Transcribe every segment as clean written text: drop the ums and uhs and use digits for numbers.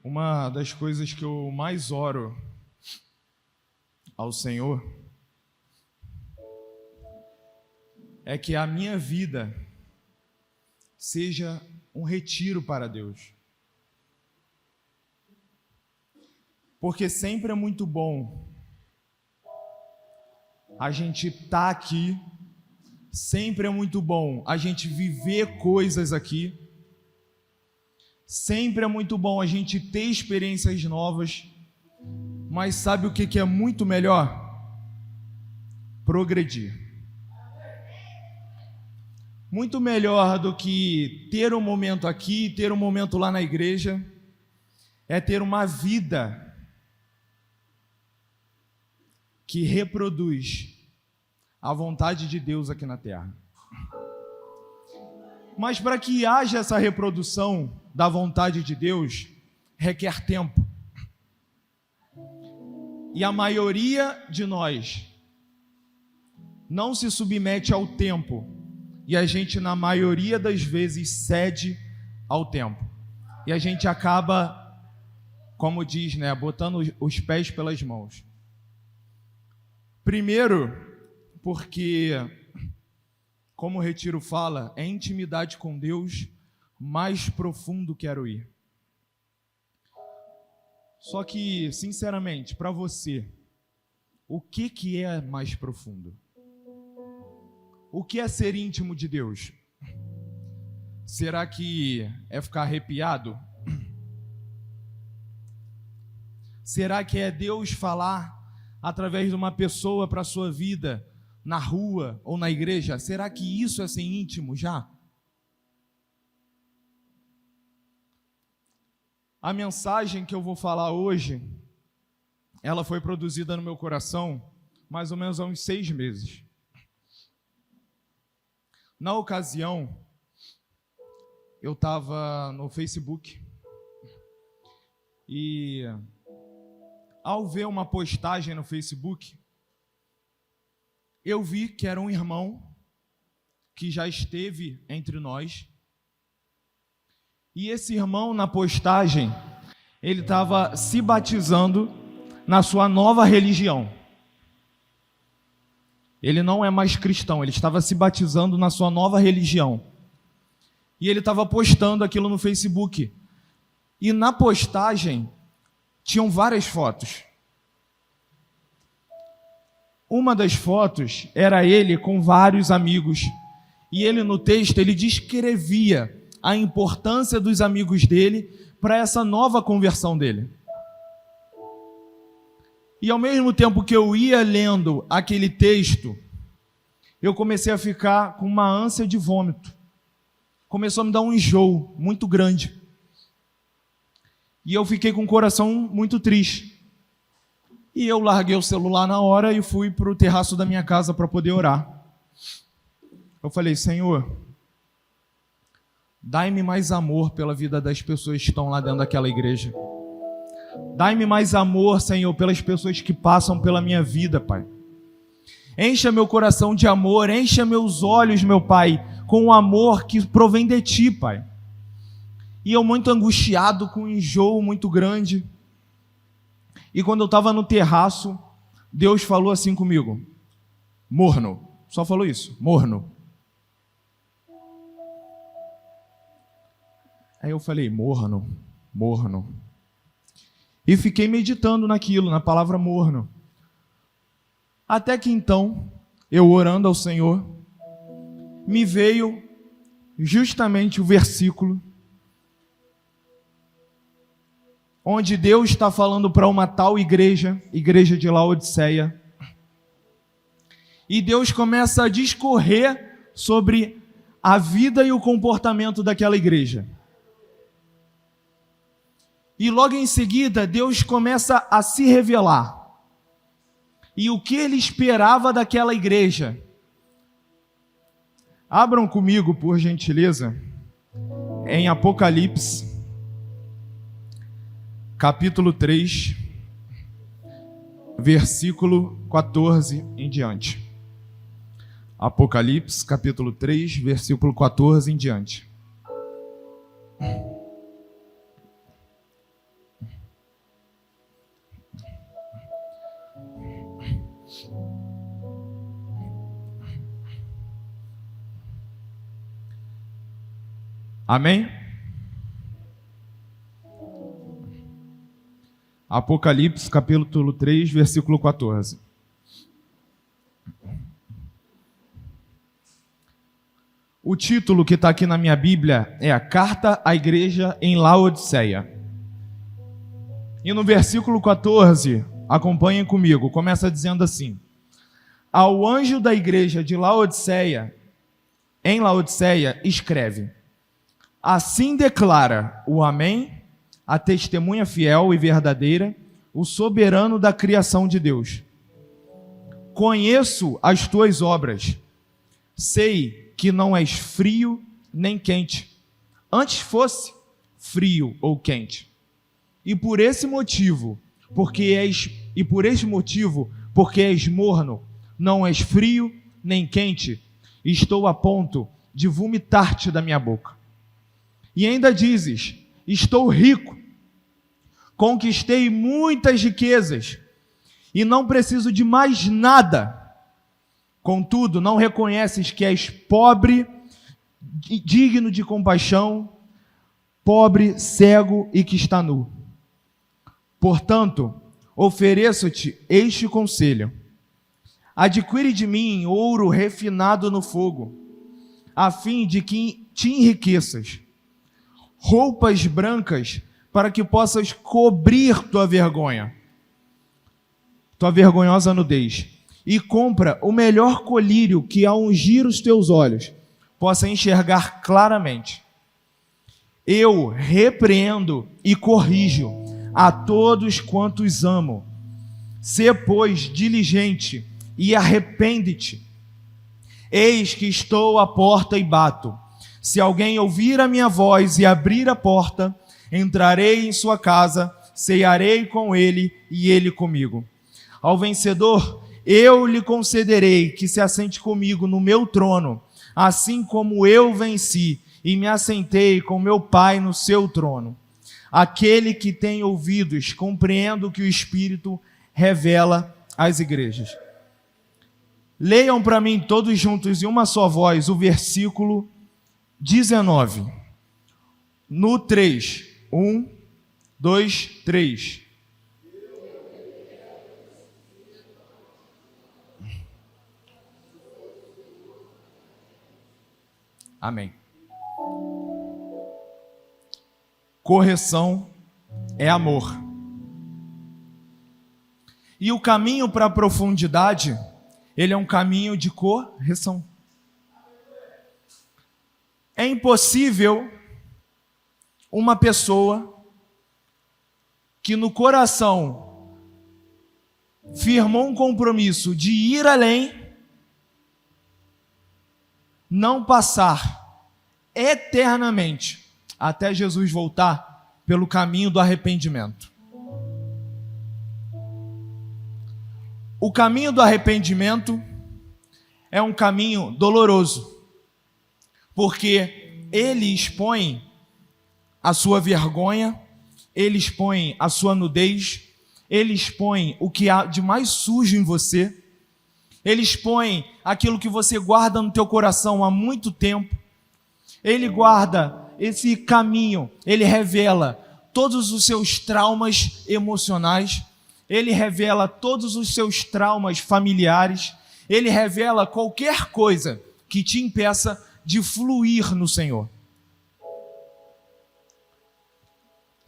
Uma das coisas que eu mais oro ao Senhor é que a minha vida seja um retiro para Deus. Porque sempre é muito bom a gente estar aqui, sempre é muito bom a gente viver coisas aqui, sempre é muito bom a gente ter experiências novas, mas sabe o que é muito melhor? Progredir. Muito melhor do que ter um momento aqui, ter um momento lá na igreja, é ter uma vida que reproduz a vontade de Deus aqui na terra. Mas para que haja essa reprodução da vontade de Deus, requer tempo. E a maioria de nós não se submete ao tempo. E a gente, na maioria das vezes, cede ao tempo. E a gente acaba, como diz, botando os pés pelas mãos. Primeiro, porque, como o Retiro fala, é intimidade com Deus, mais profundo quero ir. Só que, sinceramente, para você, o que é mais profundo? O que é ser íntimo de Deus? Será que é ficar arrepiado? Será que é Deus falar através de uma pessoa para a sua vida, na rua ou na igreja? Será que isso é ser íntimo já? A mensagem que eu vou falar hoje, ela foi produzida no meu coração mais ou menos há uns 6 meses. Na ocasião, eu estava no Facebook e, ao ver uma postagem no Facebook, eu vi que era um irmão que já esteve entre nós. E esse irmão, na postagem, ele estava se batizando na sua nova religião. Ele não é mais cristão, ele estava se batizando na sua nova religião. E ele estava postando aquilo no Facebook. E na postagem, tinham várias fotos. Uma das fotos era ele com vários amigos. E ele, no texto, ele descrevia a importância dos amigos dele para essa nova conversão dele. E ao mesmo tempo que eu ia lendo aquele texto, eu comecei a ficar com uma ânsia de vômito. Começou a me dar um enjoo muito grande. E eu fiquei com o coração muito triste. E eu larguei o celular na hora e fui para o terraço da minha casa para poder orar. Eu falei: Senhor, dai-me mais amor pela vida das pessoas que estão lá dentro daquela igreja. Dai-me mais amor, Senhor, pelas pessoas que passam pela minha vida, Pai. Encha meu coração de amor, encha meus olhos, meu Pai, com o amor que provém de Ti, Pai. E eu muito angustiado, com um enjoo muito grande. E quando eu estava no terraço, Deus falou assim comigo: morno. Só falou isso, morno. Aí eu falei: morno, morno. E fiquei meditando naquilo, na palavra morno. Até que então, eu orando ao Senhor, me veio justamente o versículo onde Deus está falando para uma tal igreja, igreja de Laodiceia. E Deus começa a discorrer sobre a vida e o comportamento daquela igreja. E logo em seguida, Deus começa a se revelar. E o que Ele esperava daquela igreja? Abram comigo, por gentileza, em Apocalipse, capítulo 3, versículo 14 em diante. Apocalipse, capítulo 3, versículo 14 em diante. Amém? Apocalipse, capítulo 3, versículo 14. O título que está aqui na minha Bíblia é a Carta à Igreja em Laodiceia. E no versículo 14, acompanhem comigo, começa dizendo assim: ao anjo da igreja de Laodiceia, em Laodiceia, escreve: assim declara o Amém, a testemunha fiel e verdadeira, o soberano da criação de Deus. Conheço as tuas obras, sei que não és frio nem quente, antes fosse frio ou quente. E por esse motivo, porque és morno, não és frio nem quente, estou a ponto de vomitar-te da minha boca. E ainda dizes: estou rico, conquistei muitas riquezas e não preciso de mais nada. Contudo, não reconheces que és pobre, digno de compaixão, pobre, cego e que está nu. Portanto, ofereço-te este conselho: adquire de mim ouro refinado no fogo, a fim de que te enriqueças, roupas brancas, para que possas cobrir tua vergonha, tua vergonhosa nudez, e compra o melhor colírio que, ao ungir os teus olhos, possa enxergar claramente. Eu repreendo e corrijo a todos quantos amo. Sê, pois, diligente e arrepende-te. Eis que estou à porta e bato. Se alguém ouvir a minha voz e abrir a porta, entrarei em sua casa, cearei com ele e ele comigo. Ao vencedor, eu lhe concederei que se assente comigo no meu trono, assim como eu venci e me assentei com meu Pai no seu trono. Aquele que tem ouvidos, compreenda o que o Espírito revela às igrejas. Leiam para mim todos juntos em uma só voz o versículo 19. No 3. 1, 2, 3. Amém. Correção é amor. E o caminho para a profundidade, ele é um caminho de correção. É impossível uma pessoa que no coração firmou um compromisso de ir além, não passar eternamente até Jesus voltar pelo caminho do arrependimento. O caminho do arrependimento é um caminho doloroso, porque ele expõe a sua vergonha, ele expõe a sua nudez, ele expõe o que há de mais sujo em você, ele expõe aquilo que você guarda no teu coração há muito tempo, ele guarda esse caminho, ele revela todos os seus traumas emocionais, ele revela todos os seus traumas familiares, ele revela qualquer coisa que te impeça de fluir no Senhor.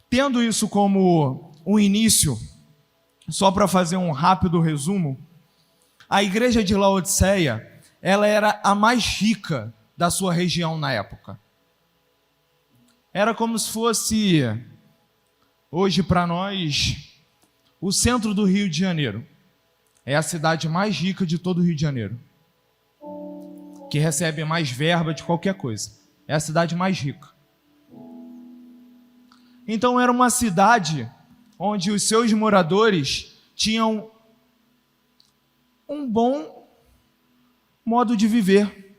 Tendo isso como um início, só para fazer um rápido resumo, a igreja de Laodiceia, ela era a mais rica da sua região na época. Era como se fosse, hoje para nós, o centro do Rio de Janeiro. É a cidade mais rica de todo o Rio de Janeiro, que recebe mais verba de qualquer coisa. É a cidade mais rica. Então era uma cidade onde os seus moradores tinham um bom modo de viver.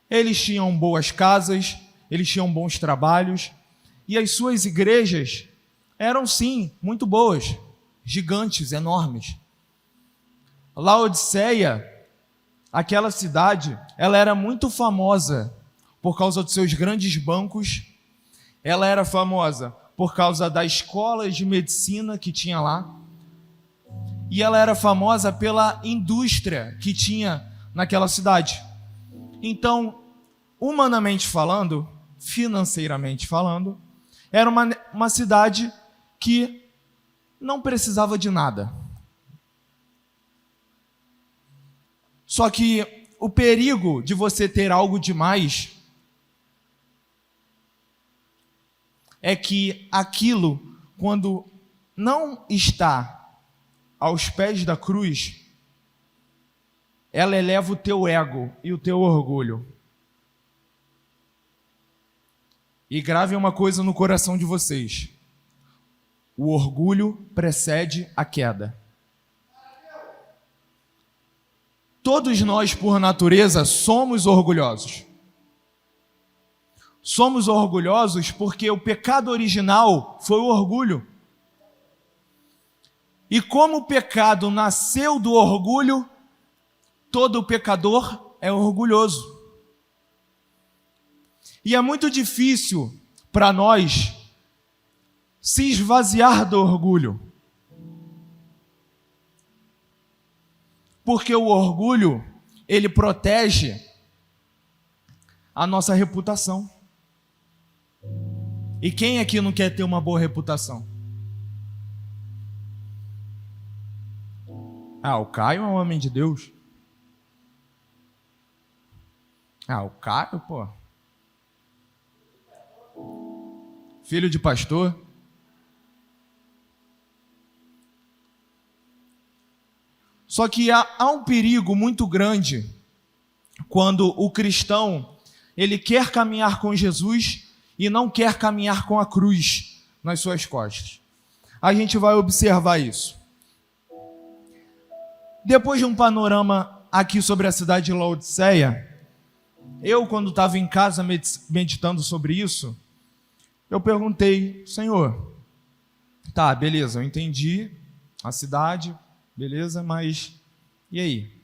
Eles tinham boas casas, eles tinham bons trabalhos, e as suas igrejas eram sim muito boas, gigantes, enormes. Laodiceia, aquela cidade, ela era muito famosa por causa dos seus grandes bancos, ela era famosa por causa das escolas de medicina que tinha lá, e ela era famosa pela indústria que tinha naquela cidade. Então, humanamente falando, financeiramente falando, era uma cidade que não precisava de nada. Só que o perigo de você ter algo demais é que aquilo, quando não está aos pés da cruz, ela eleva o teu ego e o teu orgulho. E grave uma coisa no coração de vocês: o orgulho precede a queda. Todos nós, por natureza, somos orgulhosos. Somos orgulhosos porque o pecado original foi o orgulho. E como o pecado nasceu do orgulho, todo pecador é orgulhoso. E é muito difícil para nós se esvaziar do orgulho. Porque o orgulho, ele protege a nossa reputação. E quem aqui não quer ter uma boa reputação? O Caio é um homem de Deus. O Caio, pô. Filho de pastor. Só que há um perigo muito grande quando o cristão ele quer caminhar com Jesus e não quer caminhar com a cruz nas suas costas. A gente vai observar isso. Depois de um panorama aqui sobre a cidade de Laodiceia, eu, quando estava em casa meditando sobre isso, eu perguntei: Senhor, tá, beleza, eu entendi a cidade, beleza, mas e aí?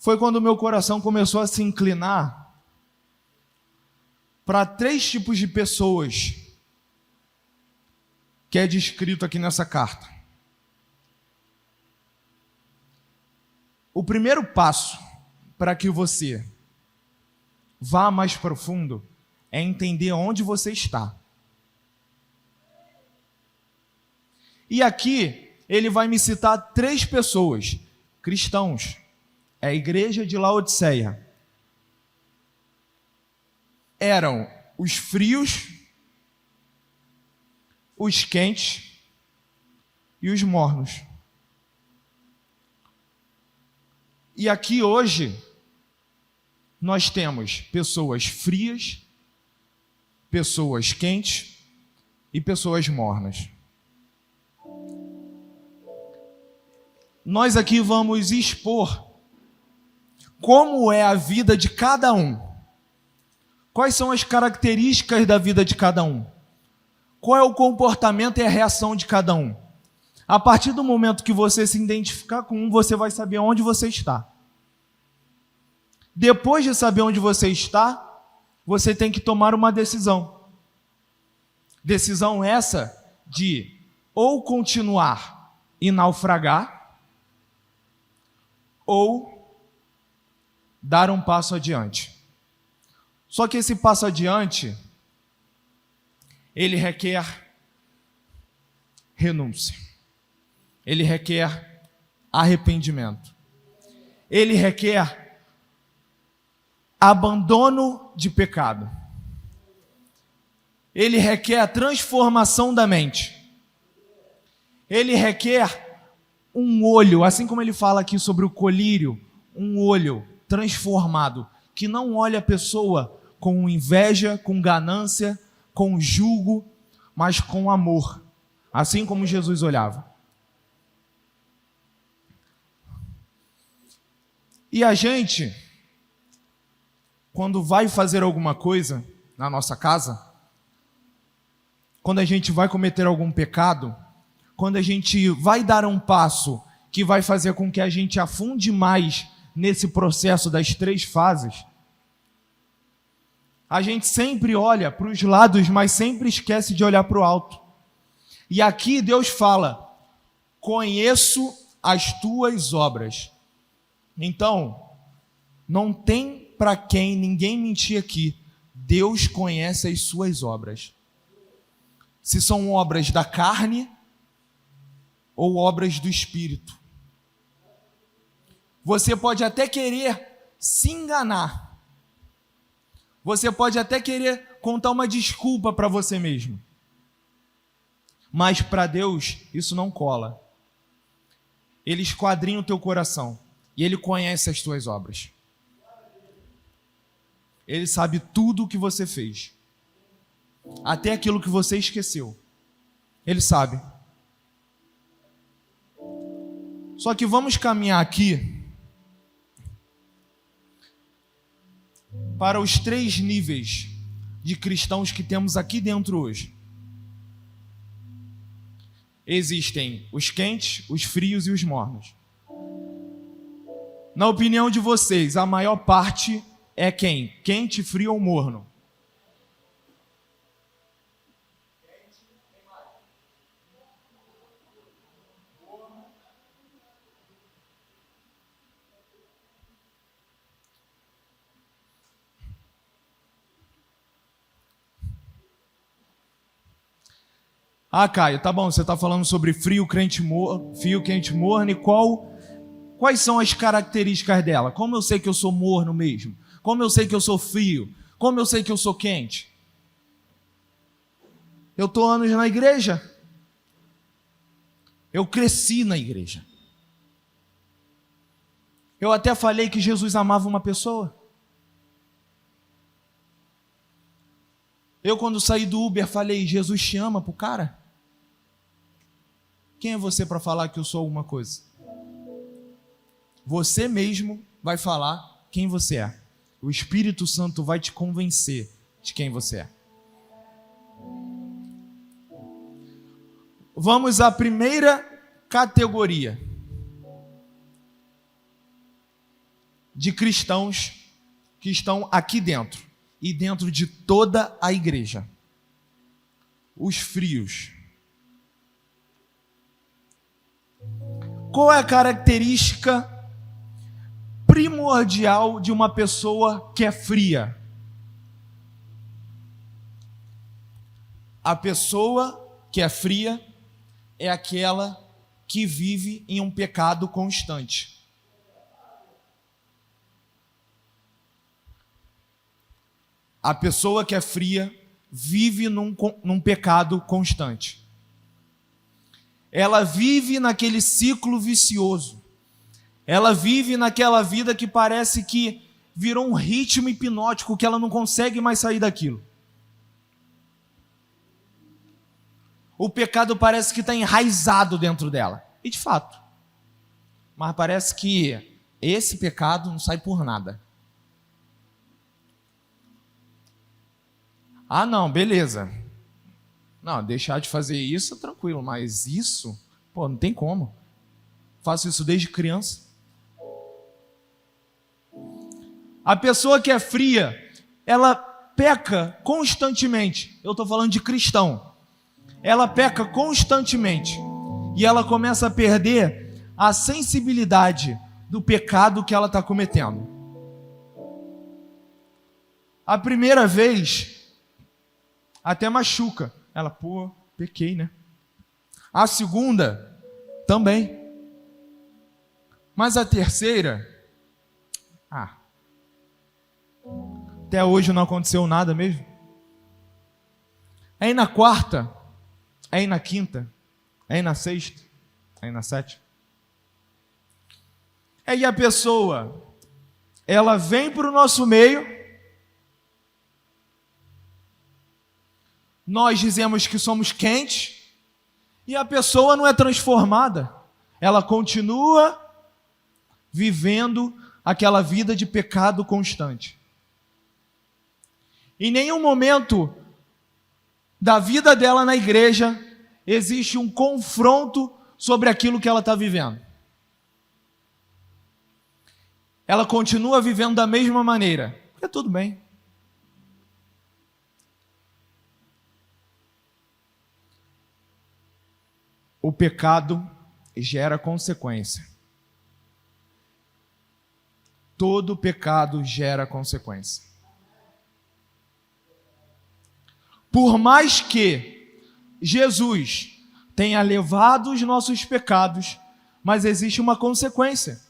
Foi quando o meu coração começou a se inclinar para 3 tipos de pessoas que é descrito aqui nessa carta. O primeiro passo para que você vá mais profundo é entender onde você está. E aqui ele vai me citar 3 pessoas, cristãos, é a igreja de Laodiceia. Eram os frios, os quentes e os mornos. E aqui hoje nós temos pessoas frias, pessoas quentes e pessoas mornas. Nós aqui vamos expor como é a vida de cada um. Quais são as características da vida de cada um? Qual é o comportamento e a reação de cada um? A partir do momento que você se identificar com um, você vai saber onde você está. Depois de saber onde você está, você tem que tomar uma decisão. Decisão essa de ou continuar e naufragar, ou dar um passo adiante. Só que esse passo adiante, ele requer renúncia. Ele requer arrependimento. Ele requer abandono de pecado. Ele requer a transformação da mente. Ele requer um olho, assim como ele fala aqui sobre o colírio, um olho transformado, que não olha a pessoa com inveja, com ganância, com julgo, mas com amor, assim como Jesus olhava. E a gente, quando vai fazer alguma coisa na nossa casa, quando a gente vai cometer algum pecado, quando a gente vai dar um passo que vai fazer com que a gente afunde mais nesse processo das 3 fases, A gente sempre olha para os lados, mas sempre esquece de olhar para o alto. E aqui Deus fala: conheço as tuas obras. Então, não tem para quem ninguém mentir aqui. Deus conhece as suas obras. Se são obras da carne ou obras do Espírito. Você pode até querer se enganar. Você pode até querer contar uma desculpa para você mesmo. Mas para Deus isso não cola. Ele esquadrinha o teu coração e Ele conhece as tuas obras. Ele sabe tudo o que você fez, até aquilo que você esqueceu. Ele sabe. Só que vamos caminhar aqui para os 3 níveis de cristãos que temos aqui dentro hoje. Existem os quentes, os frios e os mornos. Na opinião de vocês, a maior parte é quem? Quente, frio ou morno? Ah, Caio, tá bom, você está falando sobre frio, quente, morno, e quais são as características dela? Como eu sei que eu sou morno mesmo? Como eu sei que eu sou frio? Como eu sei que eu sou quente? Eu estou anos na igreja. Eu cresci na igreja. Eu até falei que Jesus amava uma pessoa. Eu, quando saí do Uber, falei: Jesus te ama pro cara? Quem é você para falar que eu sou alguma coisa? Você mesmo vai falar quem você é. O Espírito Santo vai te convencer de quem você é. Vamos à primeira categoria de cristãos que estão aqui dentro e dentro de toda a igreja. Os frios. Qual é a característica primordial de uma pessoa que é fria? A pessoa que é fria é aquela que vive em um pecado constante. A pessoa que é fria vive num pecado constante. Ela vive naquele ciclo vicioso. Ela vive naquela vida que parece que virou um ritmo hipnótico, que ela não consegue mais sair daquilo. O pecado parece que está enraizado dentro dela. E de fato. Mas parece que esse pecado não sai por nada. Ah, não, beleza. Não, deixar de fazer isso, tranquilo. Mas isso, não tem como. Faço isso desde criança. A pessoa que é fria, ela peca constantemente. Eu estou falando de cristão. Ela peca constantemente. E ela começa a perder a sensibilidade do pecado que ela está cometendo. A primeira vez, até machuca. Ela, pequei, né? A segunda, também. Mas a terceira, até hoje não aconteceu nada mesmo. Aí na quarta, aí na quinta, aí na sexta, aí na sétima. Aí a pessoa, ela vem para o nosso meio, nós dizemos que somos quentes, e a pessoa não é transformada. Ela continua vivendo aquela vida de pecado constante. Em nenhum momento da vida dela na igreja existe um confronto sobre aquilo que ela está vivendo. Ela continua vivendo da mesma maneira. É tudo bem. o pecado gera consequência. Todo pecado gera consequência. Por mais que Jesus tenha levado os nossos pecados, mas existe uma consequência.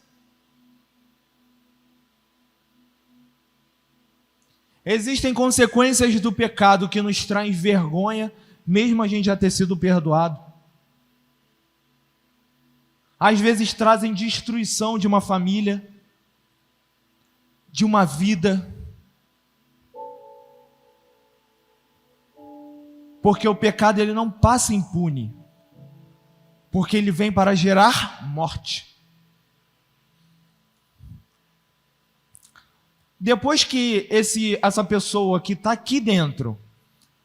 Existem consequências do pecado que nos trazem vergonha, mesmo a gente já ter sido perdoado. Às vezes trazem destruição de uma família, de uma vida. Porque o pecado ele não passa impune. Porque ele vem para gerar morte. Depois que essa pessoa que está aqui dentro,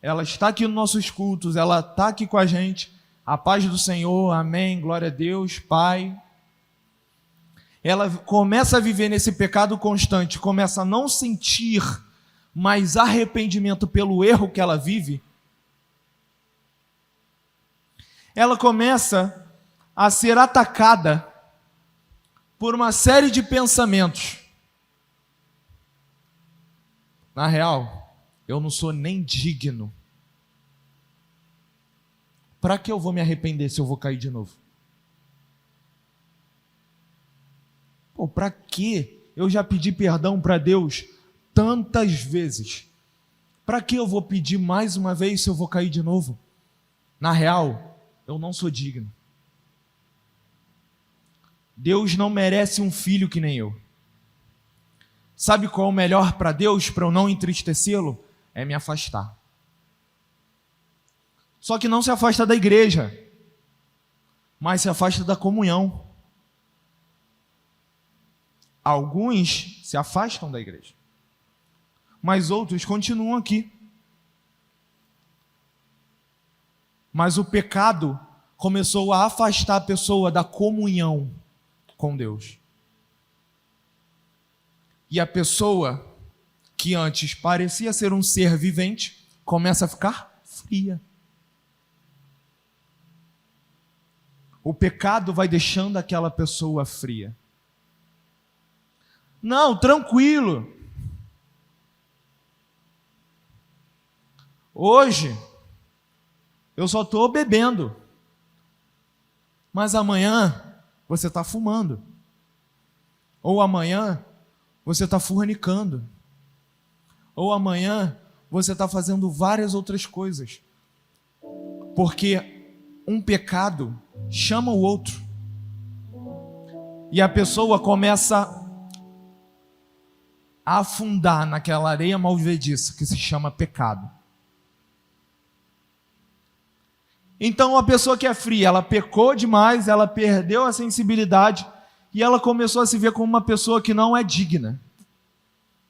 ela está aqui nos nossos cultos, ela está aqui com a gente, a paz do Senhor, amém, glória a Deus, Pai. Ela começa a viver nesse pecado constante, começa a não sentir mais arrependimento pelo erro que ela vive. Ela começa a ser atacada por uma série de pensamentos. Na real, eu não sou nem digno. Para que eu vou me arrepender se eu vou cair de novo? Pô, para que eu já pedi perdão para Deus tantas vezes? Para que eu vou pedir mais uma vez se eu vou cair de novo? Na real, eu não sou digno. Deus não merece um filho que nem eu. Sabe qual é o melhor para Deus, para eu não entristecê-lo? É me afastar. Só que não se afasta da igreja, mas se afasta da comunhão. Alguns se afastam da igreja, mas outros continuam aqui. Mas o pecado começou a afastar a pessoa da comunhão com Deus. E a pessoa que antes parecia ser um ser vivente, começa a ficar fria. O pecado vai deixando aquela pessoa fria. Não, tranquilo. Hoje, eu só estou bebendo. Mas amanhã, você está fumando. Ou amanhã, você está fornicando. Ou amanhã, você está fazendo várias outras coisas. Porque um pecado chama o outro. E a pessoa começa a afundar naquela areia movediça que se chama pecado. Então a pessoa que é fria, ela pecou demais, ela perdeu a sensibilidade e ela começou a se ver como uma pessoa que não é digna.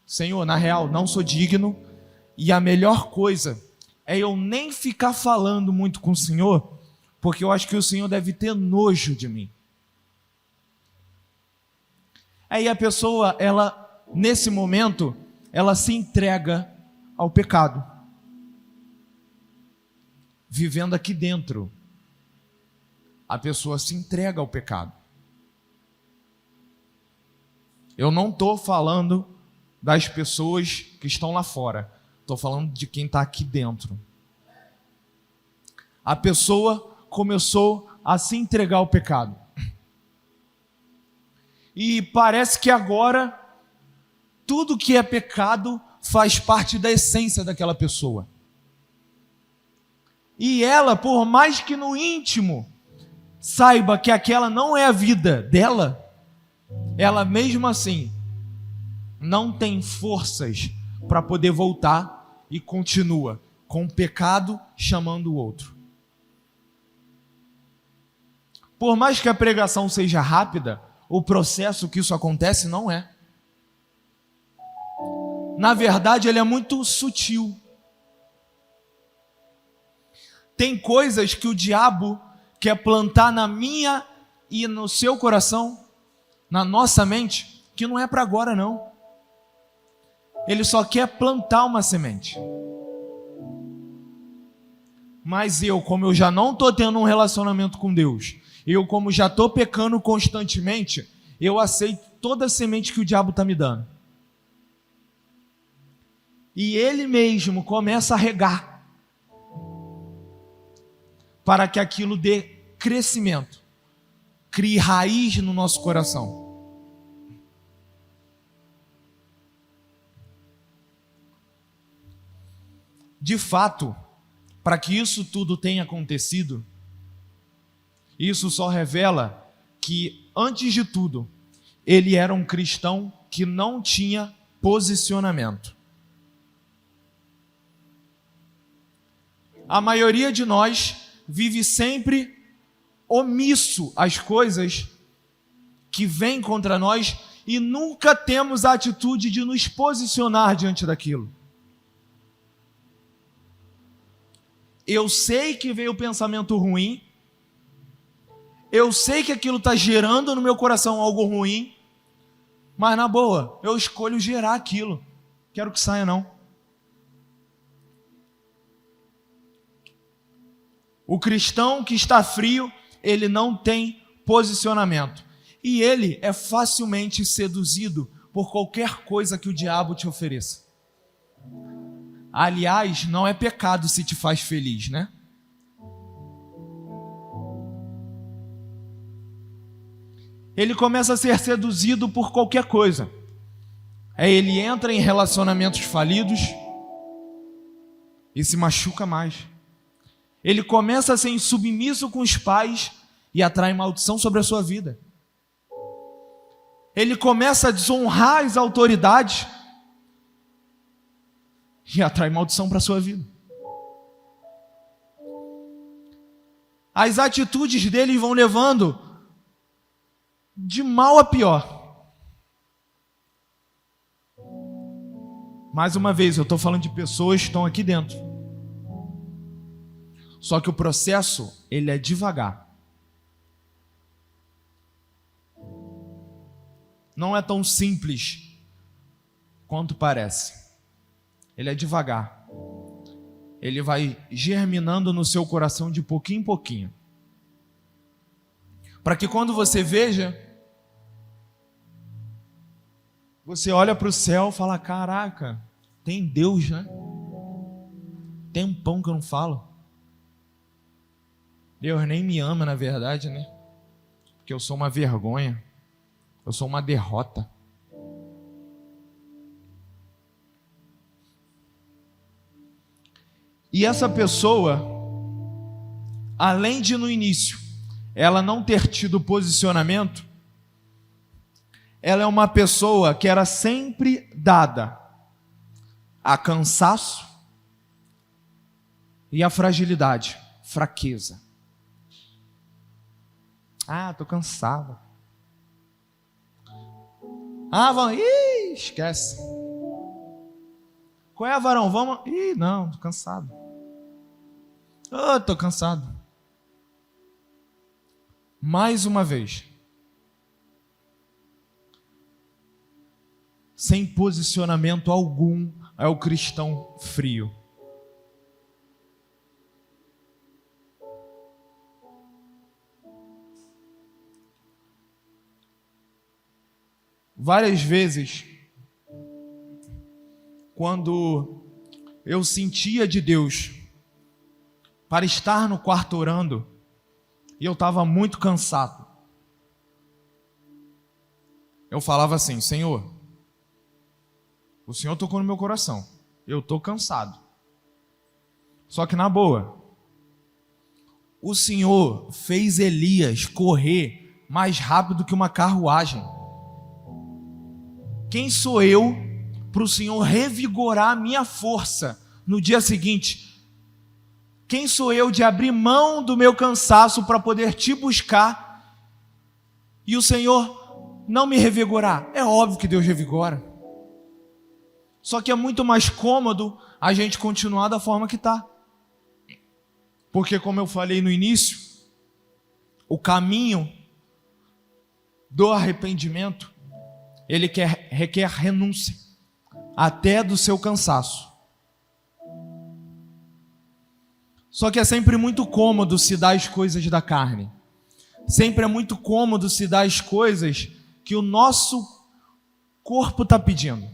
Senhor, na real, não sou digno, e a melhor coisa é eu nem ficar falando muito com o Senhor, porque eu acho que o Senhor deve ter nojo de mim. Aí a pessoa, ela, nesse momento, ela se entrega ao pecado. Vivendo aqui dentro, a pessoa se entrega ao pecado. Eu não estou falando das pessoas que estão lá fora, estou falando de quem está aqui dentro. A pessoa começou a se entregar ao pecado. E parece que agora, tudo que é pecado faz parte da essência daquela pessoa. E ela, por mais que no íntimo saiba que aquela não é a vida dela, ela mesmo assim não tem forças para poder voltar e continua com o pecado chamando o outro. Por mais que a pregação seja rápida, o processo que isso acontece não é. Na verdade, ele é muito sutil. Tem coisas que o diabo quer plantar na minha e no seu coração, na nossa mente, que não é para agora não. Ele só quer plantar uma semente. Mas eu, como eu já não estou tendo um relacionamento com Deus, eu, como já estou pecando constantemente, eu aceito toda a semente que o diabo está me dando. E ele mesmo começa a regar para que aquilo dê crescimento, crie raiz no nosso coração. De fato, para que isso tudo tenha acontecido, isso só revela que, antes de tudo, ele era um cristão que não tinha posicionamento. A maioria de nós vive sempre omisso às coisas que vêm contra nós e nunca temos a atitude de nos posicionar diante daquilo. Eu sei que veio o pensamento ruim, eu sei que aquilo está gerando no meu coração algo ruim, mas na boa, eu escolho gerar aquilo. Quero que saia não. O cristão que está frio, ele não tem posicionamento. E ele é facilmente seduzido por qualquer coisa que o diabo te ofereça. Aliás, não é pecado se te faz feliz, né? Ele começa a ser seduzido por qualquer coisa. Ele entra em relacionamentos falidos e se machuca mais. Ele começa a ser insubmisso com os pais e atrai maldição sobre a sua vida. Ele começa a desonrar as autoridades e atrai maldição para a sua vida. As atitudes dele vão levando de mal a pior. Mais uma vez, eu estou falando de pessoas que estão aqui dentro. Só que o processo, ele é devagar. Não é tão simples quanto parece. Ele é devagar. Ele vai germinando no seu coração de pouquinho em pouquinho. Para que quando você veja, você olha para o céu e fala: caraca, tem Deus, né? Tem um pão que eu não falo. Deus nem me ama, na verdade, né? Porque eu sou uma vergonha. Eu sou uma derrota. E essa pessoa, além de no início ela não ter tido posicionamento, ela é uma pessoa que era sempre dada a cansaço e a fragilidade, fraqueza. Ah, tô cansado. Ah, vamos, esquece. Qual é, varão? Vamos? Não, tô cansado. Tô cansado. Mais uma vez. Sem posicionamento algum, é o cristão frio. Várias vezes, quando eu sentia de Deus para estar no quarto orando, e eu estava muito cansado, eu falava assim: Senhor, o Senhor tocou no meu coração, eu estou cansado. Só que na boa, o Senhor fez Elias correr mais rápido que uma carruagem. Quem sou eu para o Senhor revigorar a minha força no dia seguinte? Quem sou eu de abrir mão do meu cansaço para poder te buscar e o Senhor não me revigorar? É óbvio que Deus revigora. Só que é muito mais cômodo a gente continuar da forma que está. Porque, como eu falei no início, o caminho do arrependimento, ele requer renúncia, até do seu cansaço. Só que é sempre muito cômodo se dar as coisas da carne. Sempre é muito cômodo se dar as coisas que o nosso corpo está pedindo.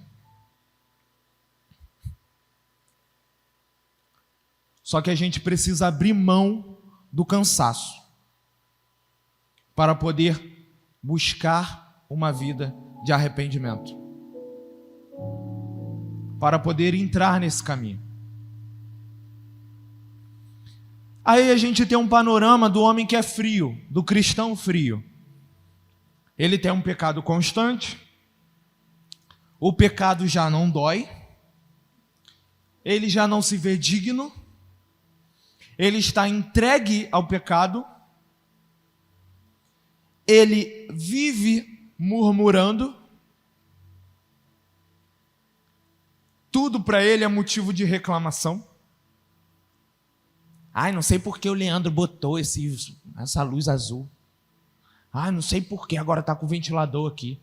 Só que a gente precisa abrir mão do cansaço para poder buscar uma vida de arrependimento, para poder entrar nesse caminho. Aí a gente tem um panorama do homem que é frio, do cristão frio. Ele tem um pecado constante, o pecado já não dói, ele já não se vê digno, ele está entregue ao pecado, ele vive murmurando, tudo para ele é motivo de reclamação. Ai, não sei por que o Leandro botou essa luz azul. Ai, não sei por que agora está com o ventilador aqui.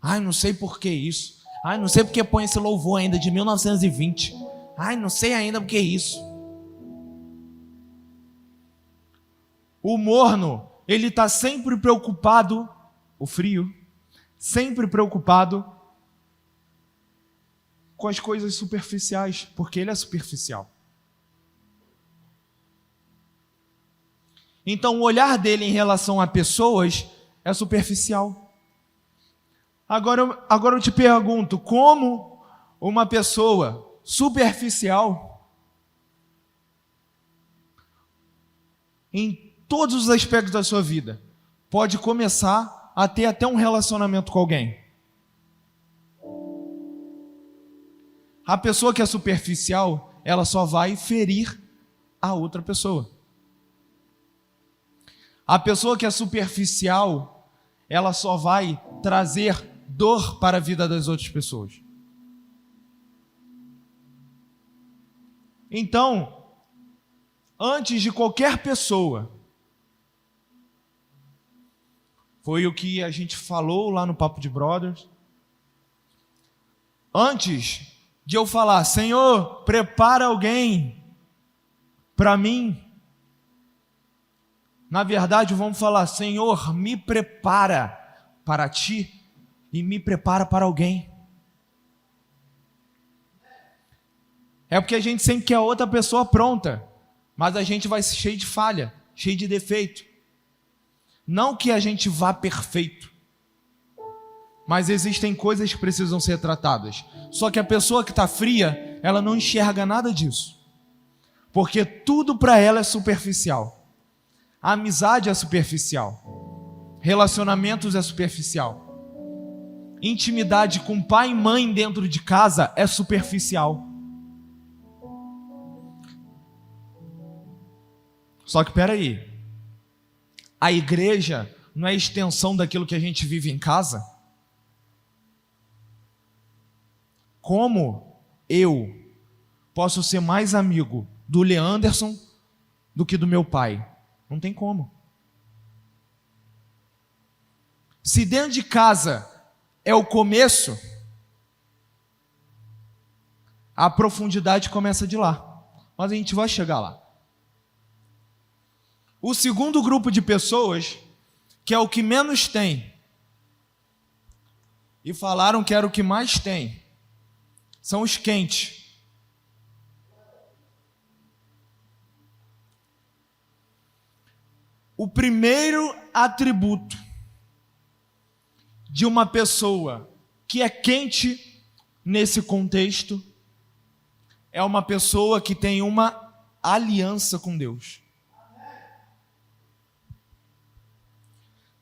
Ai, não sei por que isso. Ai, não sei por que põe esse louvor ainda de 1920. Ai, não sei ainda por que isso. O morno, ele está sempre preocupado, o frio, sempre preocupado com as coisas superficiais, porque ele é superficial. Então o olhar dele em relação a pessoas é superficial. Agora eu te pergunto, como uma pessoa superficial, em todos os aspectos da sua vida, pode começar a ter até um relacionamento com alguém? A pessoa que é superficial, ela só vai ferir a outra pessoa. A pessoa que é superficial, ela só vai trazer dor para a vida das outras pessoas. Então, antes de qualquer pessoa, foi o que a gente falou lá no Papo de Brothers, antes de eu falar, Senhor, prepara alguém para mim, na verdade vamos falar, Senhor, me prepara para ti e me prepara para alguém. É porque a gente sempre quer outra pessoa pronta, mas a gente vai cheio de falha, cheio de defeito. Não que a gente vá perfeito, mas existem coisas que precisam ser tratadas. Só que a pessoa que está fria, ela não enxerga nada disso, porque tudo para ela é superficial. A amizade é superficial, relacionamentos é superficial, intimidade com pai e mãe dentro de casa é superficial. Só que espera aí, a igreja não é extensão daquilo que a gente vive em casa? Como eu posso ser mais amigo do Leanderson do que do meu pai? Não tem como. Se dentro de casa é o começo, a profundidade começa de lá. Mas a gente vai chegar lá. O segundo grupo de pessoas, que é o que menos tem, e falaram que era o que mais tem, são os quentes. O primeiro atributo de uma pessoa que é quente nesse contexto é uma pessoa que tem uma aliança com Deus.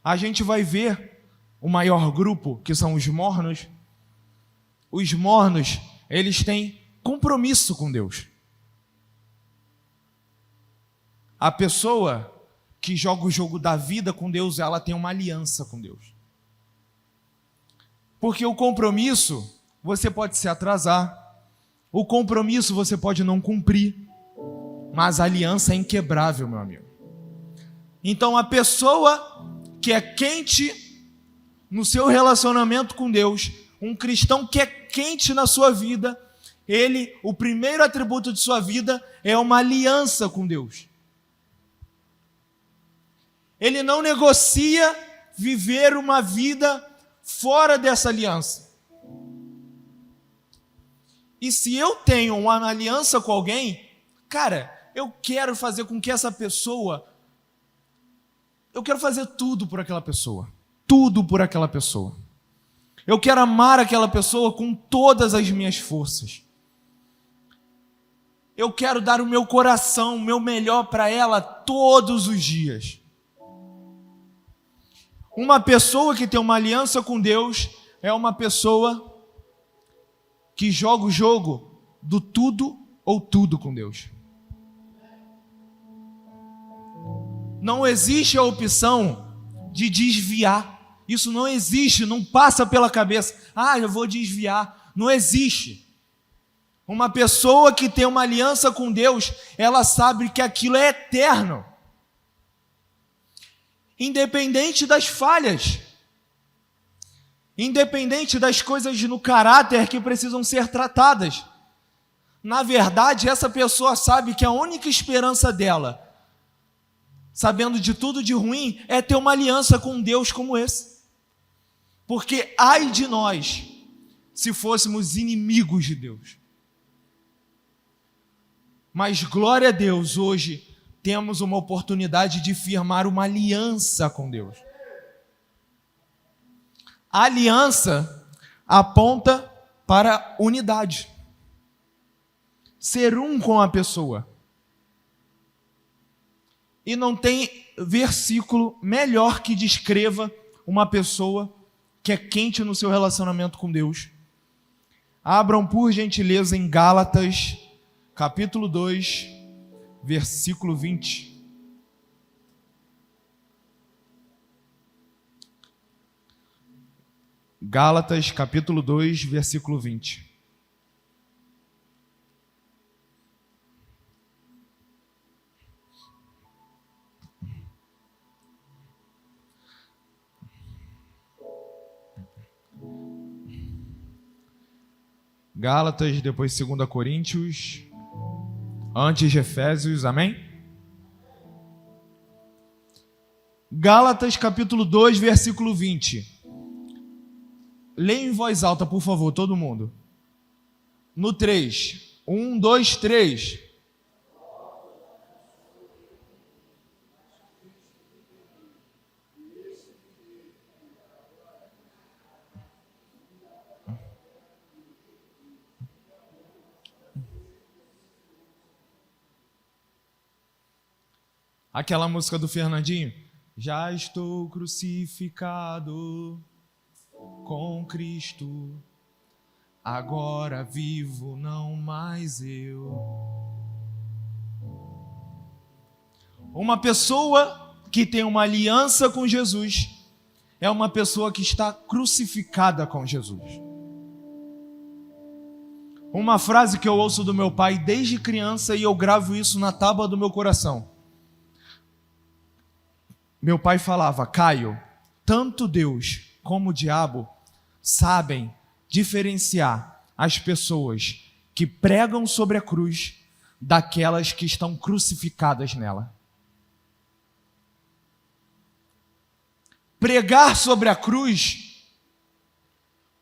A gente vai ver o maior grupo, que são os mornos. Os mornos, eles têm compromisso com Deus. A pessoa que joga o jogo da vida com Deus, ela tem uma aliança com Deus. Porque o compromisso, você pode se atrasar, o compromisso você pode não cumprir, mas a aliança é inquebrável, meu amigo. Então a pessoa que é quente no seu relacionamento com Deus, um cristão que é quente na sua vida, o primeiro atributo de sua vida é uma aliança com Deus. Ele não negocia viver uma vida fora dessa aliança. E se eu tenho uma aliança com alguém, cara, eu quero fazer com que essa pessoa, eu quero fazer tudo por aquela pessoa. Tudo por aquela pessoa. Eu quero amar aquela pessoa com todas as minhas forças. Eu quero dar o meu coração, o meu melhor para ela todos os dias. Uma pessoa que tem uma aliança com Deus é uma pessoa que joga o jogo do tudo ou tudo com Deus. Não existe a opção de desviar. Isso não existe, não passa pela cabeça. Eu vou desviar. Não existe. Uma pessoa que tem uma aliança com Deus, ela sabe que aquilo é eterno. Independente das falhas. Independente das coisas no caráter que precisam ser tratadas. Na verdade, essa pessoa sabe que a única esperança dela, sabendo de tudo de ruim, é ter uma aliança com um Deus como esse. Porque ai de nós, se fôssemos inimigos de Deus. Mas glória a Deus, hoje temos uma oportunidade de firmar uma aliança com Deus. A aliança aponta para unidade. Ser um com a pessoa. E não tem versículo melhor que descreva uma pessoa que é quente no seu relacionamento com Deus. Abram por gentileza em Gálatas, capítulo 2, versículo 20. Gálatas, capítulo 2, versículo 20. Gálatas, depois 2 Coríntios, antes de Efésios, amém? Gálatas, capítulo 2, versículo 20. Leia em voz alta, por favor, todo mundo. No 3. 1, 2, 3. Aquela música do Fernandinho. Já estou crucificado com Cristo, agora vivo, não mais eu. Uma pessoa que tem uma aliança com Jesus é uma pessoa que está crucificada com Jesus. Uma frase que eu ouço do meu pai desde criança e eu gravo isso na tábua do meu coração. Meu pai falava: Caio, tanto Deus como o diabo sabem diferenciar as pessoas que pregam sobre a cruz daquelas que estão crucificadas nela. Pregar sobre a cruz,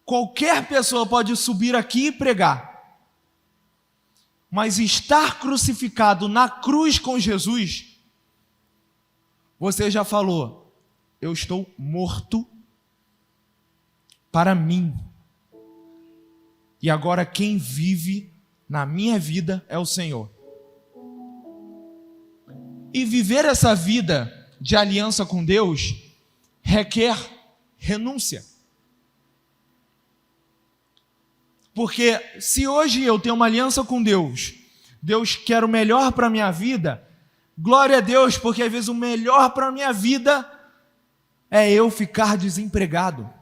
qualquer pessoa pode subir aqui e pregar. Mas estar crucificado na cruz com Jesus, você já falou, eu estou morto para mim. E agora quem vive na minha vida é o Senhor. E viver essa vida de aliança com Deus requer renúncia. Porque se hoje eu tenho uma aliança com Deus, Deus quer o melhor para a minha vida, glória a Deus, porque às vezes o melhor para a minha vida é eu ficar desempregado.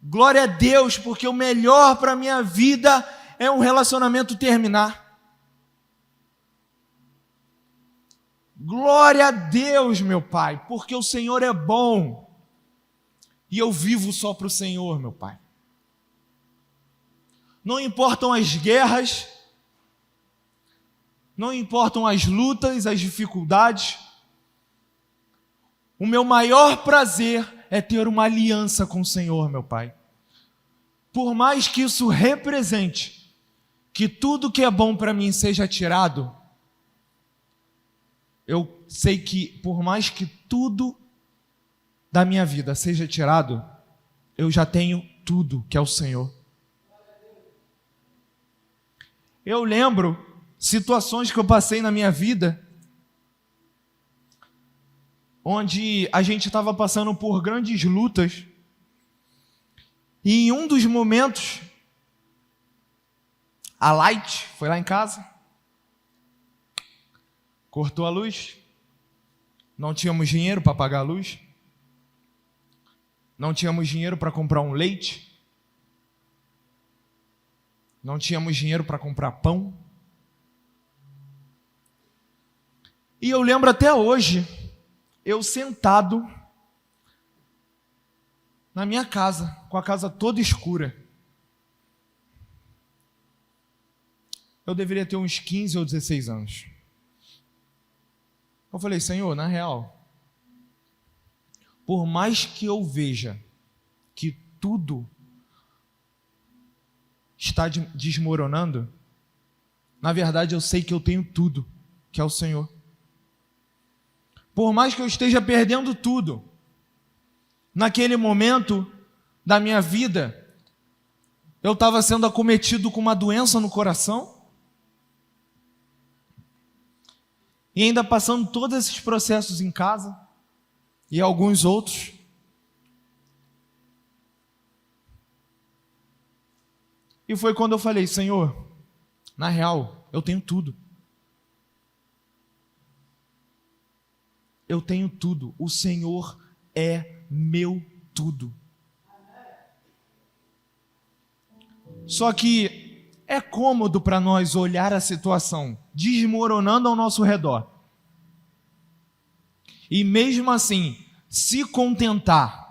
Glória a Deus, porque o melhor para a minha vida é um relacionamento terminar. Glória a Deus, meu Pai, porque o Senhor é bom e eu vivo só para o Senhor, meu Pai. não importam as guerras, não importam as lutas, as dificuldades. O meu maior prazer é ter uma aliança com o Senhor, meu Pai. Por mais que isso represente que tudo que é bom para mim seja tirado, eu sei que por mais que tudo da minha vida seja tirado, eu já tenho tudo que é o Senhor. Eu lembro situações que eu passei na minha vida, onde a gente estava passando por grandes lutas, e em um dos momentos, a Light foi lá em casa, cortou a luz, não tínhamos dinheiro para pagar a luz, não tínhamos dinheiro para comprar um leite, não tínhamos dinheiro para comprar pão. E eu lembro até hoje, eu sentado na minha casa, com a casa toda escura. Eu deveria ter uns 15 ou 16 anos. Eu falei, Senhor, na real, por mais que eu veja que tudo está desmoronando, na verdade eu sei que eu tenho tudo, que é o Senhor. Por mais que eu esteja perdendo tudo, naquele momento da minha vida, eu estava sendo acometido com uma doença no coração, e ainda passando todos esses processos em casa, e alguns outros. E foi quando eu falei, Senhor, na real, eu tenho tudo. Eu tenho tudo. O Senhor é meu tudo. Só que é cômodo para nós olhar a situação desmoronando ao nosso redor. E mesmo assim, se contentar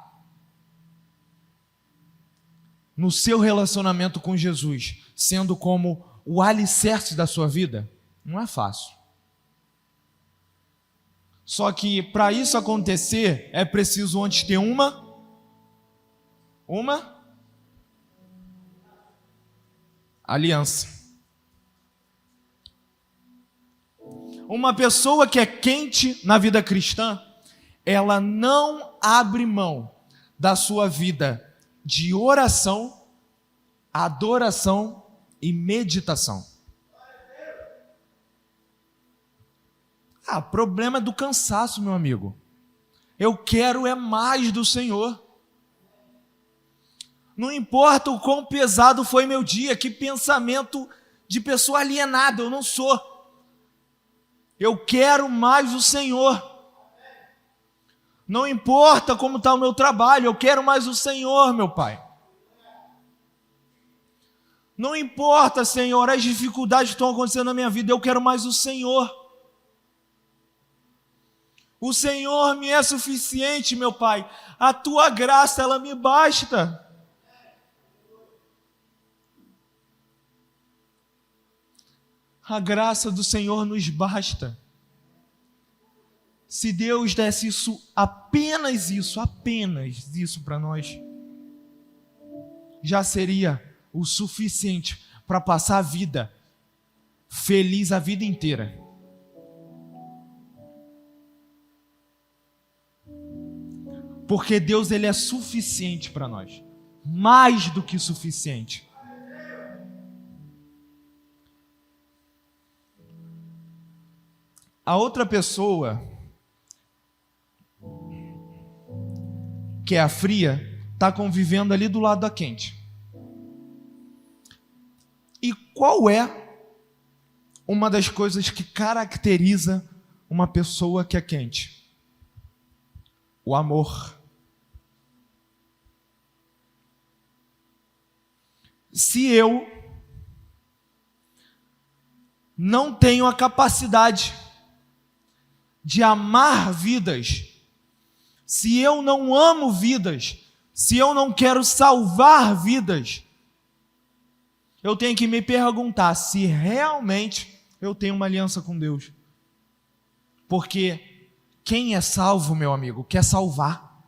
no seu relacionamento com Jesus, sendo como o alicerce da sua vida, não é fácil. Só que para isso acontecer, é preciso antes ter uma aliança. Uma pessoa que é quente na vida cristã, ela não abre mão da sua vida de oração, adoração e meditação. Problema do cansaço, meu amigo. Eu quero é mais do Senhor. Não importa o quão pesado foi meu dia, que pensamento de pessoa alienada, eu não sou. Eu quero mais do Senhor. Não importa como está o meu trabalho, eu quero mais o Senhor, meu Pai. Não importa, Senhor, as dificuldades que estão acontecendo na minha vida, eu quero mais o Senhor. O Senhor me é suficiente, meu Pai. A Tua graça, ela me basta. A graça do Senhor nos basta. Se Deus desse apenas isso para nós, já seria o suficiente para passar a vida feliz a vida inteira. Porque Deus, ele é suficiente para nós, mais do que suficiente. A outra pessoa, que é a fria, está convivendo ali do lado da quente. E qual é uma das coisas que caracteriza uma pessoa que é quente? O amor. Se eu não tenho a capacidade de amar vidas, se eu não amo vidas, se eu não quero salvar vidas, eu tenho que me perguntar se realmente eu tenho uma aliança com Deus. Porque quem é salvo, meu amigo, quer salvar.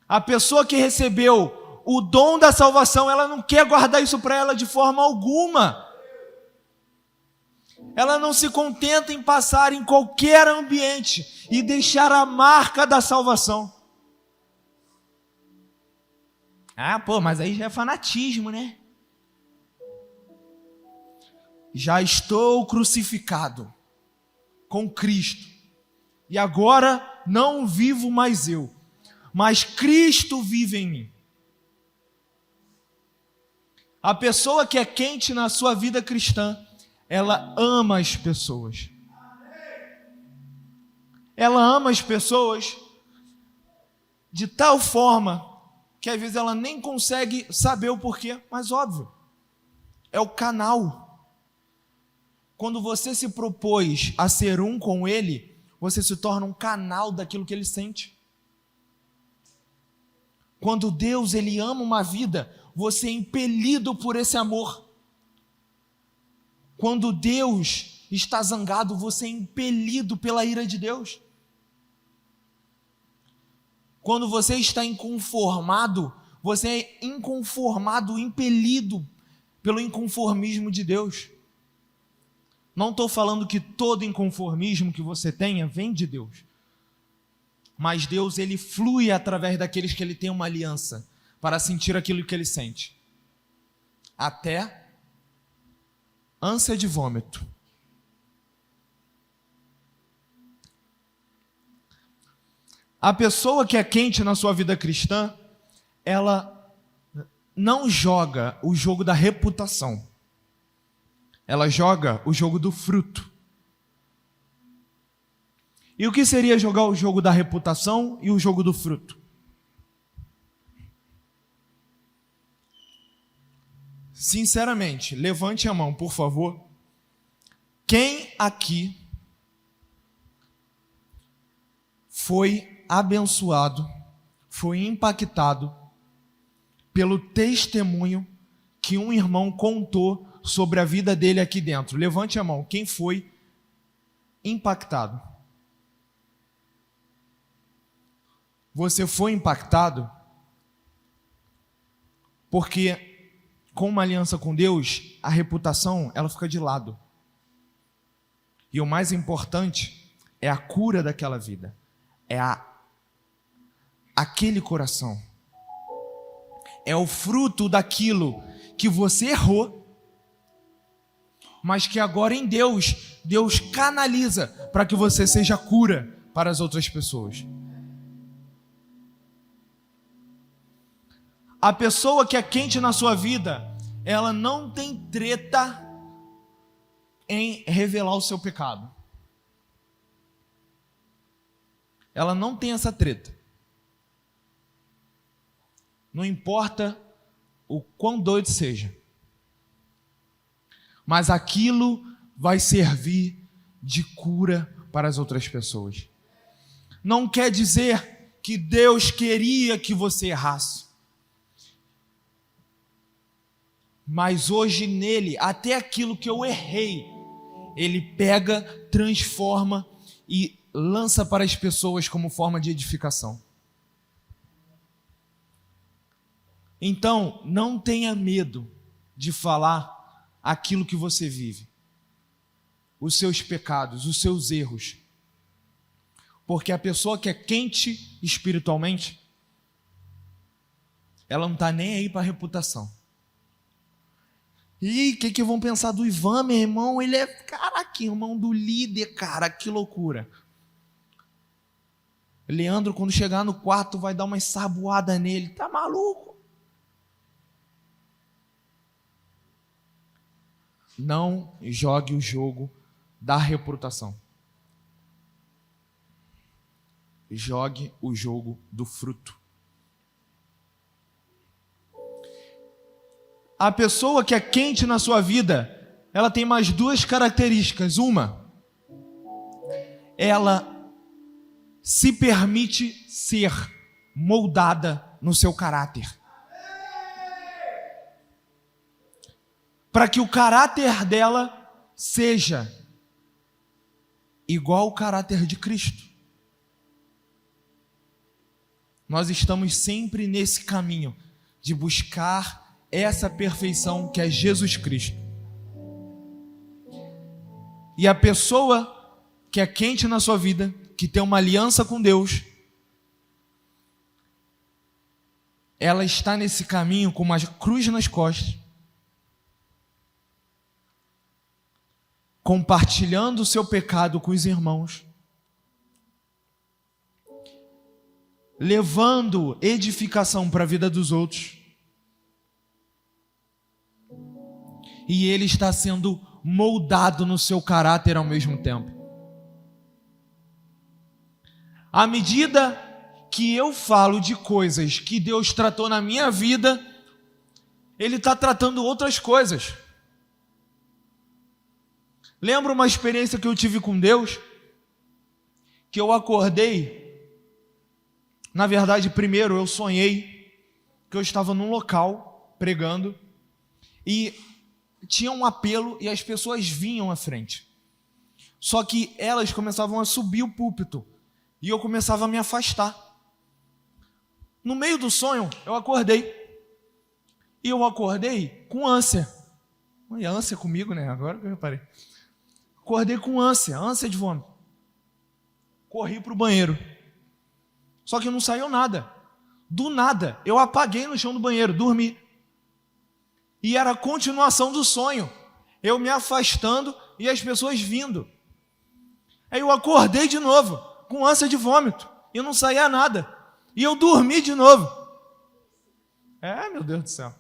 A pessoa que recebeu o dom da salvação, ela não quer guardar isso para ela de forma alguma. Ela não se contenta em passar em qualquer ambiente e deixar a marca da salvação. Mas aí já é fanatismo, né? Já estou crucificado com Cristo. E agora não vivo mais eu, mas Cristo vive em mim. A pessoa que é quente na sua vida cristã, ela ama as pessoas. Ela ama as pessoas de tal forma que às vezes ela nem consegue saber o porquê, mas óbvio, é o canal. Quando você se propôs a ser um com Ele, você se torna um canal daquilo que Ele sente. Quando Deus, Ele ama uma vida, você é impelido por esse amor. Quando Deus está zangado, você é impelido pela ira de Deus. Quando você está inconformado, você é inconformado, impelido pelo inconformismo de Deus. Não estou falando que todo inconformismo que você tenha vem de Deus. Mas Deus, Ele flui através daqueles que Ele tem uma aliança para sentir aquilo que Ele sente. Até ânsia de vômito. A pessoa que é quente na sua vida cristã, ela não joga o jogo da reputação. Ela joga o jogo do fruto. E o que seria jogar o jogo da reputação e o jogo do fruto? Sinceramente, levante a mão, por favor. Quem aqui foi abençoado, foi impactado pelo testemunho que um irmão contou sobre a vida dele aqui dentro? Levante a mão. Quem foi impactado? Você foi impactado porque com uma aliança com Deus, a reputação, ela fica de lado. E o mais importante é a cura daquela vida. É aquele coração. É o fruto daquilo que você errou, mas que agora em Deus, Deus canaliza para que você seja cura para as outras pessoas. A pessoa que é quente na sua vida, ela não tem treta em revelar o seu pecado. Ela não tem essa treta. Não importa o quão doido seja. Mas aquilo vai servir de cura para as outras pessoas. Não quer dizer que Deus queria que você errasse. Mas hoje nele, até aquilo que eu errei, Ele pega, transforma e lança para as pessoas como forma de edificação. Então, não tenha medo de falar aquilo que você vive, os seus pecados, os seus erros. Porque a pessoa que é quente espiritualmente, ela não está nem aí para a reputação. E o que vão pensar do Ivan, meu irmão? Ele é, caraca, irmão do líder, cara, que loucura. Leandro, quando chegar no quarto, vai dar uma ensaboada nele. Tá maluco? Não jogue o jogo da reputação. Jogue o jogo do fruto. A pessoa que é quente na sua vida, ela tem mais duas características. Uma, ela se permite ser moldada no seu caráter. para que o caráter dela seja igual ao caráter de Cristo. Nós estamos sempre nesse caminho de buscar essa perfeição que é Jesus Cristo. E a pessoa que é quente na sua vida, que tem uma aliança com Deus, ela está nesse caminho com uma cruz nas costas, compartilhando o seu pecado com os irmãos, levando edificação para a vida dos outros, e ele está sendo moldado no seu caráter ao mesmo tempo. À medida que eu falo de coisas que Deus tratou na minha vida, Ele está tratando outras coisas. Lembro uma experiência que eu tive com Deus, que eu acordei, na verdade, primeiro eu sonhei que eu estava num local pregando e tinha um apelo e as pessoas vinham à frente. Só que elas começavam a subir o púlpito e eu começava a me afastar. No meio do sonho, eu acordei. E eu acordei com ânsia. E ânsia comigo, né? Agora que eu reparei. Acordei com ânsia de vômito. Corri para o banheiro. Só que não saiu nada. Do nada, eu apaguei no chão do banheiro, dormi. E era a continuação do sonho. Eu me afastando e as pessoas vindo. Aí eu acordei de novo, com ânsia de vômito. E não saía nada. E eu dormi de novo. Meu Deus do céu.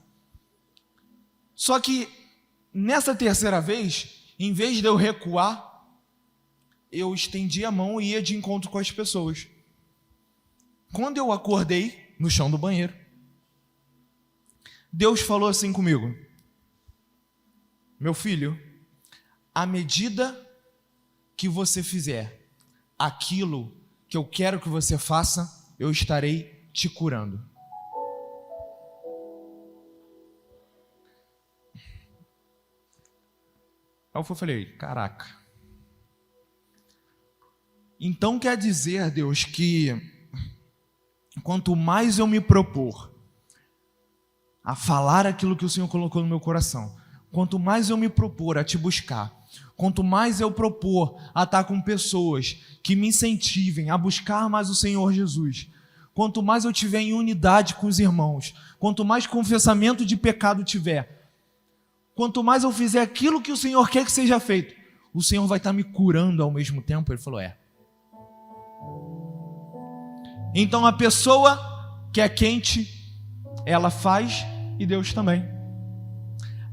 Só que, nessa terceira vez, em vez de eu recuar, eu estendi a mão e ia de encontro com as pessoas. Quando eu acordei no chão do banheiro, Deus falou assim comigo: meu filho, à medida que você fizer aquilo que eu quero que você faça, eu estarei te curando. Aí eu falei, caraca. Então quer dizer, Deus, que quanto mais eu me propor a falar aquilo que o Senhor colocou no meu coração, quanto mais eu me propor a te buscar, quanto mais eu propor a estar com pessoas que me incentivem a buscar mais o Senhor Jesus, quanto mais eu tiver em unidade com os irmãos, quanto mais confessamento de pecado tiver, quanto mais eu fizer aquilo que o Senhor quer que seja feito, o Senhor vai estar me curando ao mesmo tempo. Ele falou, Então a pessoa que é quente, ela faz, e Deus também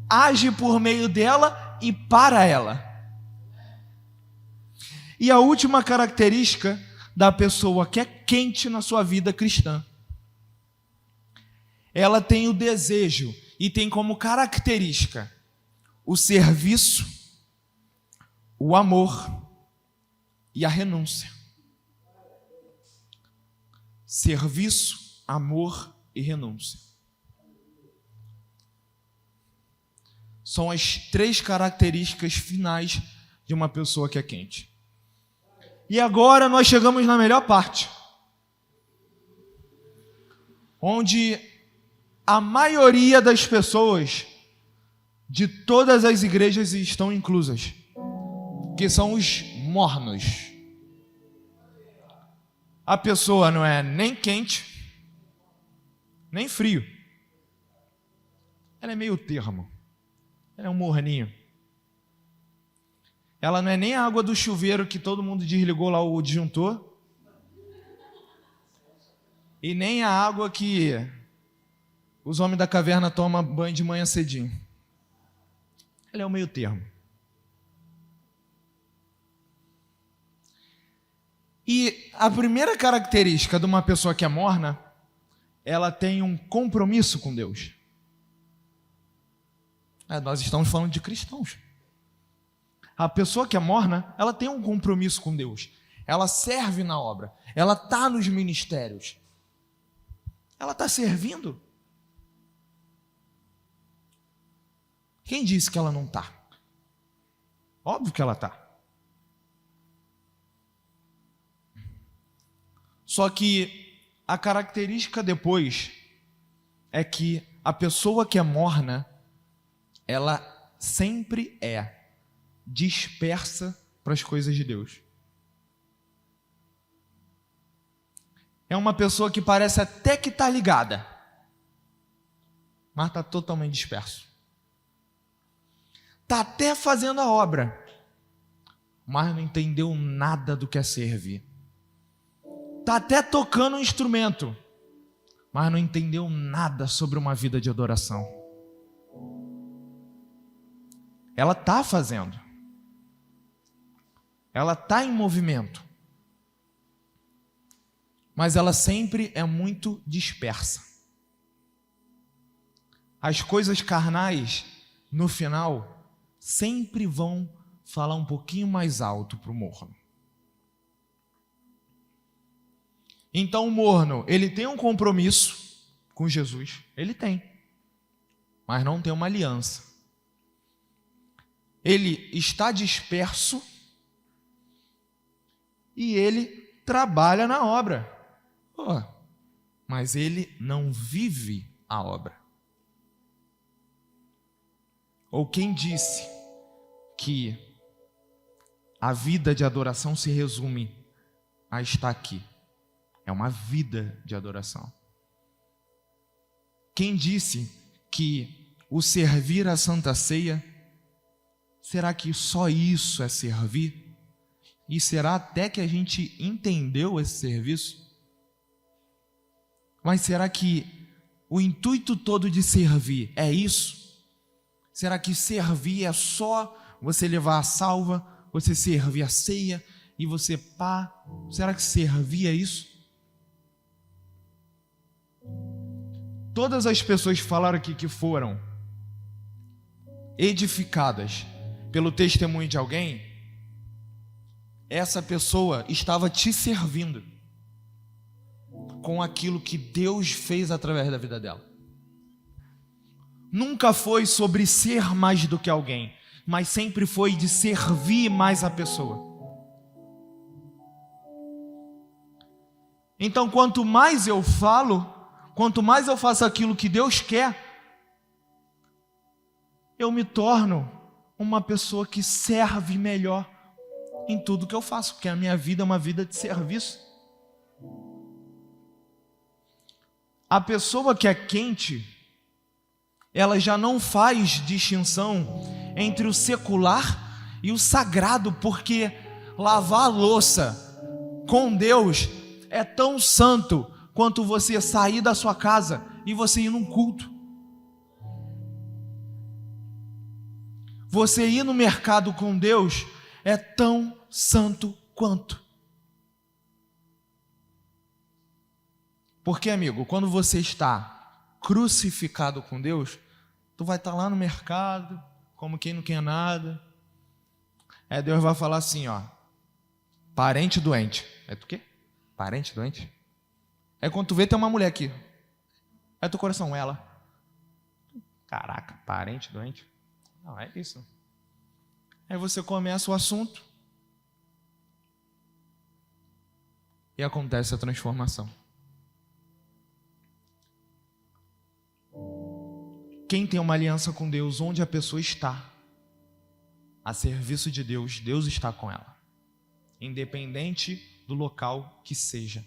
age por meio dela e para ela. E a última característica da pessoa que é quente na sua vida cristã, ela tem o desejo e tem como característica o serviço, o amor e a renúncia. Serviço, amor e renúncia. São as 3 características finais de uma pessoa que é quente. E agora nós chegamos na melhor parte, onde a maioria das pessoas de todas as igrejas estão inclusas, que são os mornos. A pessoa não é nem quente, nem frio. Ela é meio termo. Ela é um morninho. Ela não é nem a água do chuveiro que todo mundo desligou lá o disjuntor. E nem a água que os homens da caverna tomam banho de manhã cedinho. Ela é o meio termo. E a primeira característica de uma pessoa que é morna, ela tem um compromisso com Deus. Nós estamos falando de cristãos. A pessoa que é morna, ela tem um compromisso com Deus. Ela serve na obra. Ela está nos ministérios. Ela está servindo. Quem disse que ela não está? Óbvio que ela está. Só que a característica depois é que a pessoa que é morna, ela sempre é dispersa para as coisas de Deus. É uma pessoa que parece até que está ligada, mas está totalmente disperso. Está até fazendo a obra, mas não entendeu nada do que é servir. Está até tocando um instrumento, mas não entendeu nada sobre uma vida de adoração. Ela está fazendo. Ela está em movimento. Mas ela sempre é muito dispersa. As coisas carnais, no final, sempre vão falar um pouquinho mais alto para o morno. Então o morno, ele tem um compromisso com Jesus. Ele tem. Mas não tem uma aliança. Ele está disperso e ele trabalha na obra. Mas ele não vive a obra. Ou quem disse que a vida de adoração se resume a estar aqui? É uma vida de adoração. Quem disse que o servir a Santa Ceia, será que só isso é servir? E será até que a gente entendeu esse serviço? Mas será que o intuito todo de servir é isso? Será que servir é só você levar a salva, você servir a ceia e você pá? Será que servir é isso? Todas as pessoas que falaram aqui que foram edificadas pelo testemunho de alguém, essa pessoa estava te servindo com aquilo que Deus fez através da vida dela. Nunca foi sobre ser mais do que alguém, mas sempre foi de servir mais a pessoa. Então, quanto mais eu falo, quanto mais eu faço aquilo que Deus quer, eu me torno uma pessoa que serve melhor em tudo que eu faço, porque a minha vida é uma vida de serviço. A pessoa que é quente, ela já não faz distinção entre o secular e o sagrado, porque lavar a louça com Deus é tão santo quanto você sair da sua casa e você ir num culto. Você ir no mercado com Deus é tão santo quanto. Porque, amigo, quando você está crucificado com Deus, tu vai estar lá no mercado, como quem não quer nada. Deus vai falar assim, ó, parente doente. É tu quê? Parente doente? Quando tu vê, tem uma mulher aqui. É teu coração, ela. Caraca, parente doente. Não, é isso. Aí você começa o assunto e acontece a transformação. Quem tem uma aliança com Deus, onde a pessoa está, a serviço de Deus, Deus está com ela, independente do local que seja.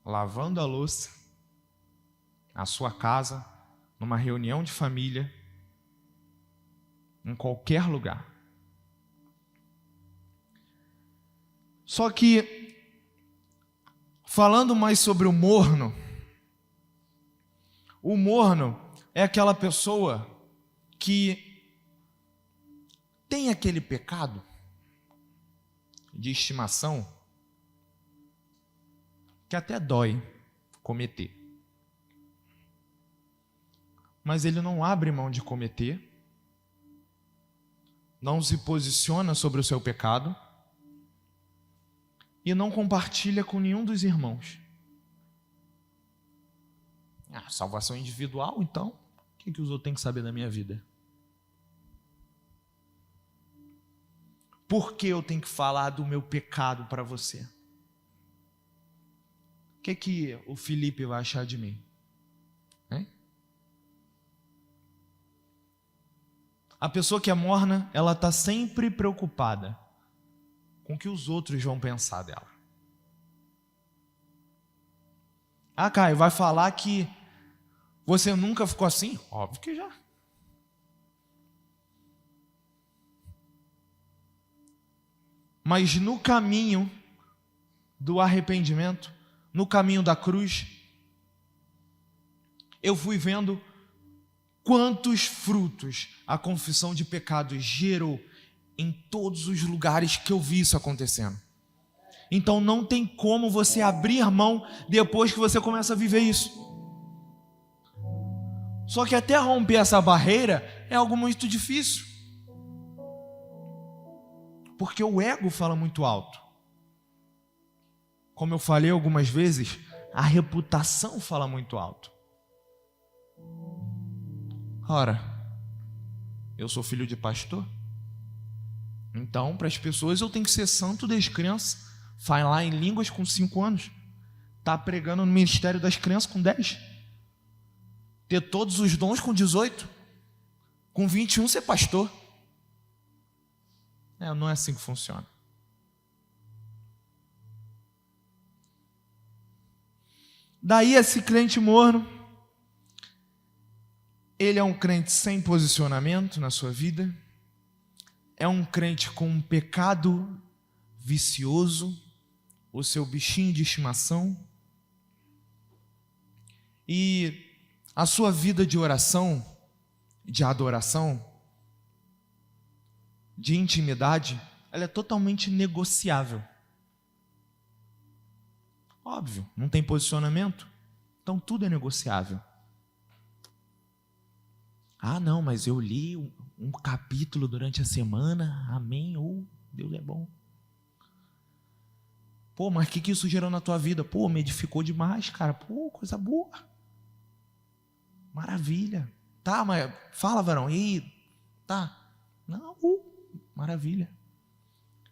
Lavando a louça, na sua casa, numa reunião de família, em qualquer lugar. Só que, falando mais sobre o morno é aquela pessoa que tem aquele pecado de estimação que até dói cometer. Mas ele não abre mão de cometer, não se posiciona sobre o seu pecado e não compartilha com nenhum dos irmãos. Salvação individual, então, O que os outros têm que saber da minha vida? Por que eu tenho que falar do meu pecado para você? O que o Felipe vai achar de mim? Hein? A pessoa que é morna, ela está sempre preocupada com o que os outros vão pensar dela. Ah, Caio, vai falar que você nunca ficou assim? Óbvio que já. Mas no caminho do arrependimento, no caminho da cruz, eu fui vendo quantos frutos a confissão de pecados gerou em todos os lugares que eu vi isso acontecendo. Então não tem como você abrir mão depois que você começa a viver isso. Só que até romper essa barreira é algo muito difícil. Porque o ego fala muito alto. Como eu falei algumas vezes, a reputação fala muito alto. Ora, eu sou filho de pastor, então para as pessoas eu tenho que ser santo desde criança, falar em línguas com 5 anos, tá pregando no ministério das crianças com 10, ter todos os dons com 18, com 21 ser pastor. Não é assim que funciona. Daí esse crente morno, ele é um crente sem posicionamento na sua vida, é um crente com um pecado vicioso, o seu bichinho de estimação, e a sua vida de oração, de adoração, de intimidade, ela é totalmente negociável. Óbvio, não tem posicionamento, então tudo é negociável. Ah, não, mas eu li um capítulo durante a semana, amém, Deus é bom. Pô, mas o que isso gerou na tua vida? Pô, me edificou demais, cara, pô, coisa boa. Maravilha. Tá, mas fala, varão, tá. Não, maravilha.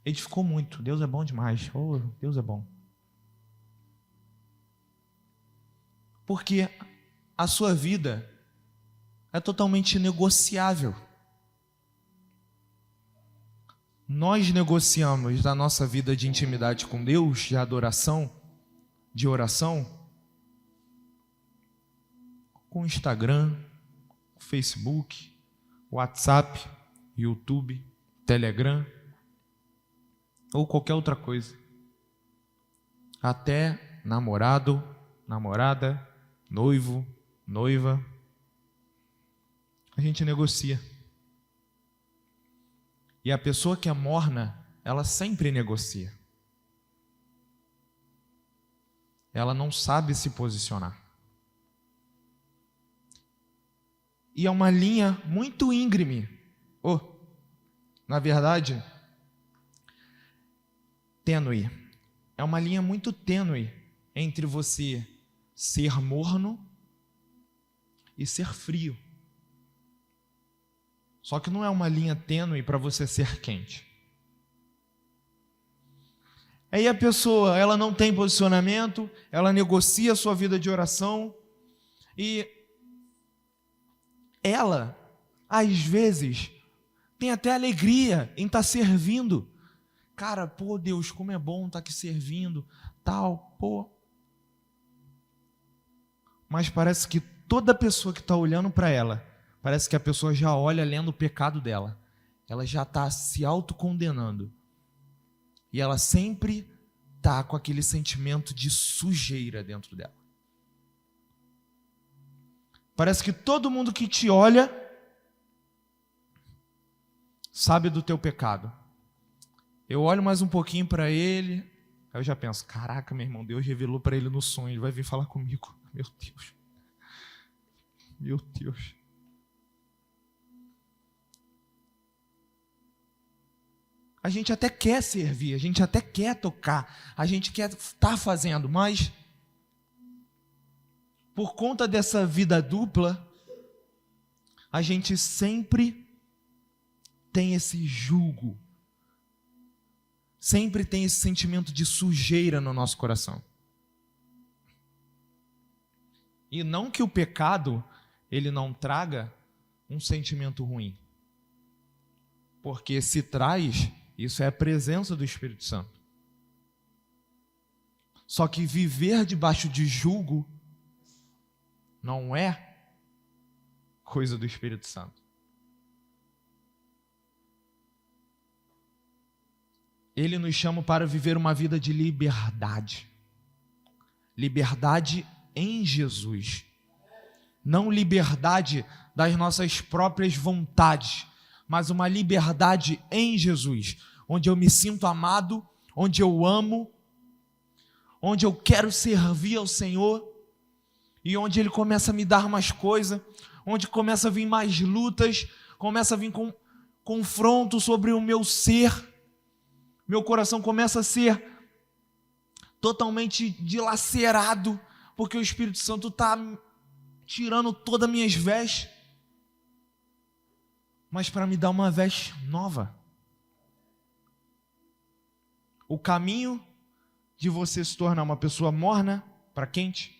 Edificou muito, Deus é bom demais, Deus é bom. Porque a sua vida é totalmente negociável. Nós negociamos da nossa vida de intimidade com Deus, de adoração, de oração, com Instagram, Facebook, WhatsApp, YouTube, Telegram, ou qualquer outra coisa. Até namorado, namorada, noivo, noiva, a gente negocia. E a pessoa que é morna, ela sempre negocia. Ela não sabe se posicionar. E é uma linha muito íngreme. Na verdade, tênue. É uma linha muito tênue entre você ser morno e ser frio. Só que não é uma linha tênue para você ser quente. Aí a pessoa, ela não tem posicionamento, ela negocia a sua vida de oração e ela, às vezes, tem até alegria em estar servindo. Cara, pô, Deus, como é bom estar aqui servindo, tal, pô. Mas parece que toda pessoa que está olhando para ela, parece que a pessoa já olha lendo o pecado dela. Ela já está se autocondenando. E ela sempre está com aquele sentimento de sujeira dentro dela. Parece que todo mundo que te olha sabe do teu pecado. Eu olho mais um pouquinho para ele, aí eu já penso, caraca, meu irmão, Deus revelou para ele no sonho, ele vai vir falar comigo. Meu Deus. Meu Deus. A gente até quer servir, a gente até quer tocar, a gente quer estar fazendo, mas por conta dessa vida dupla, a gente sempre tem esse jugo, sempre tem esse sentimento de sujeira no nosso coração. E não que o pecado, ele não traga um sentimento ruim. Porque se traz, isso é a presença do Espírito Santo. Só que viver debaixo de jugo não é coisa do Espírito Santo. Ele nos chama para viver uma vida de liberdade. Liberdade em Jesus. Não liberdade das nossas próprias vontades, mas uma liberdade em Jesus, onde eu me sinto amado, onde eu amo, onde eu quero servir ao Senhor, e onde Ele começa a me dar mais coisas, onde começa a vir mais lutas, começa a vir com confronto sobre o meu ser, meu coração começa a ser totalmente dilacerado, porque o Espírito Santo está tirando todas as minhas vestes, mas para me dar uma veste nova. O caminho de você se tornar uma pessoa morna para quente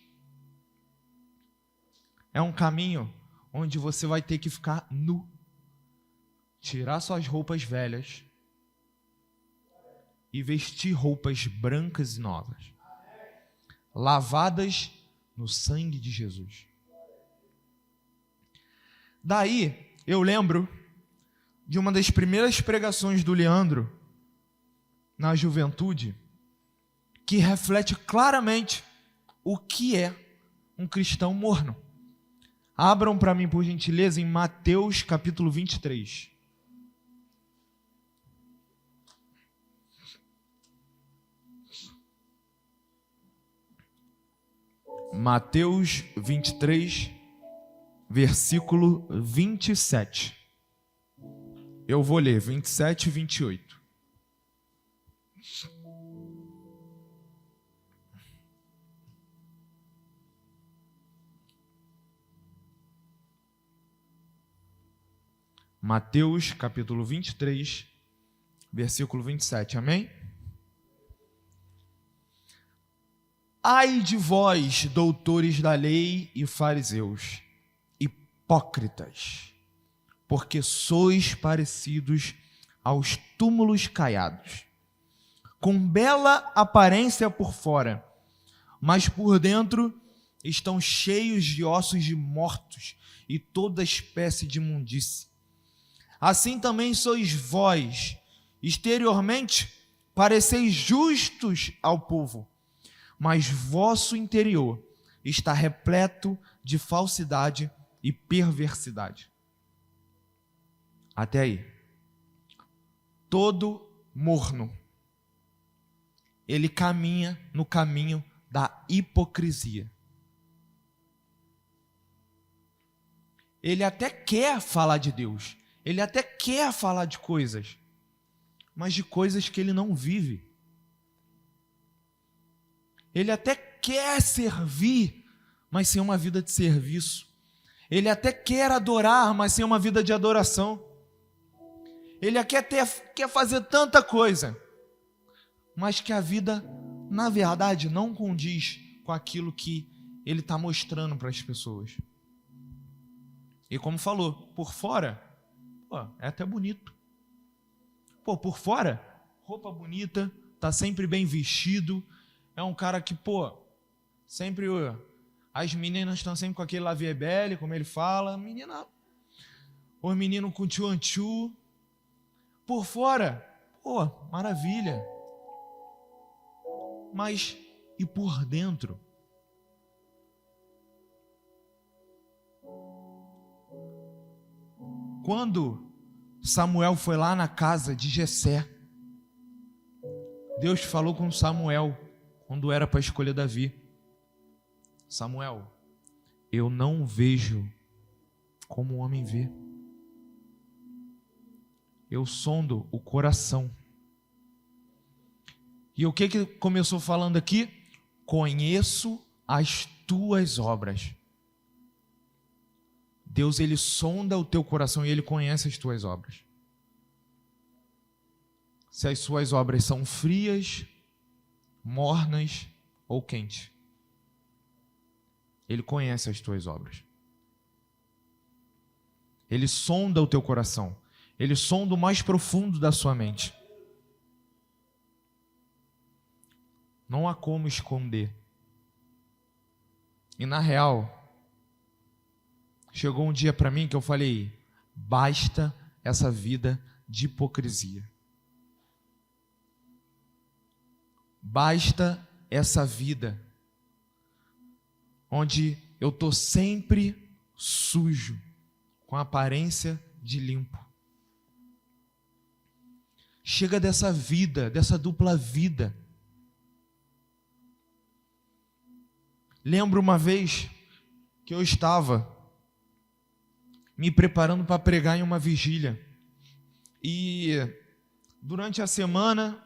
é um caminho onde você vai ter que ficar nu, tirar suas roupas velhas e vestir roupas brancas e novas, lavadas no sangue de Jesus. Daí, eu lembro de uma das primeiras pregações do Leandro na juventude, que reflete claramente o que é um cristão morno. Abram para mim, por gentileza, em Mateus capítulo 23. Mateus 23, versículo 27. Eu vou ler 27 e 28. Mateus capítulo 23, versículo 27. Amém? Ai de vós, doutores da lei e fariseus, hipócritas, porque sois parecidos aos túmulos caiados, com bela aparência por fora, mas por dentro estão cheios de ossos de mortos e toda espécie de imundície. Assim também sois vós, exteriormente pareceis justos ao povo, mas vosso interior está repleto de falsidade e perversidade. Até aí. Todo morno, ele caminha no caminho da hipocrisia. Ele até quer falar de Deus, ele até quer falar de coisas, mas de coisas que ele não vive. Ele até quer servir, mas sem uma vida de serviço. Ele até quer adorar, mas sem uma vida de adoração. Ele quer fazer tanta coisa, mas que a vida, na verdade, não condiz com aquilo que ele está mostrando para as pessoas. E como falou, por fora, é até bonito. Por fora, roupa bonita, tá sempre bem vestido. É um cara que, sempre as meninas estão sempre com aquele lavie-belle, como ele fala. Os meninos com tchu-an-tchu. Por fora, maravilha. Mas, e por dentro? Quando Samuel foi lá na casa de Jessé, Deus falou com Samuel, quando era para escolher Davi: Samuel, eu não vejo como o homem vê. Eu sondo o coração. E o que começou falando aqui? Conheço as tuas obras. Deus, ele sonda o teu coração e ele conhece as tuas obras. Se as suas obras são frias, mornas ou quentes. Ele conhece as tuas obras. Ele sonda o teu coração. Ele sonda o mais profundo da sua mente. Não há como esconder. E na real, chegou um dia para mim que eu falei, basta essa vida de hipocrisia. Basta essa vida onde eu estou sempre sujo, com aparência de limpo. Chega dessa vida, dessa dupla vida. Lembro uma vez que eu estava me preparando para pregar em uma vigília. E durante a semana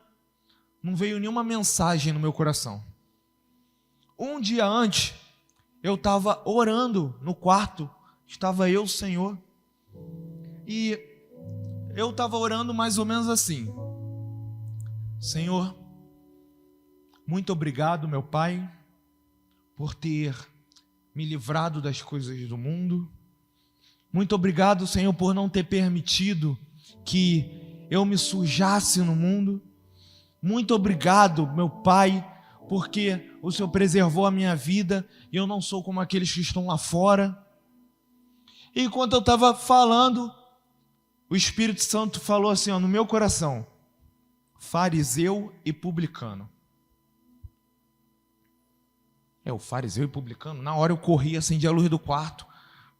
não veio nenhuma mensagem no meu coração. Um dia antes, eu estava orando no quarto, estava eu, Senhor, e eu estava orando mais ou menos assim: Senhor, muito obrigado, meu Pai, por ter me livrado das coisas do mundo. Muito obrigado, Senhor, por não ter permitido que eu me sujasse no mundo. Muito obrigado, meu Pai, porque o Senhor preservou a minha vida e eu não sou como aqueles que estão lá fora. E enquanto eu estava falando, o Espírito Santo falou assim, no meu coração: fariseu e publicano. O fariseu e publicano. Na hora eu corri, acendi a luz do quarto,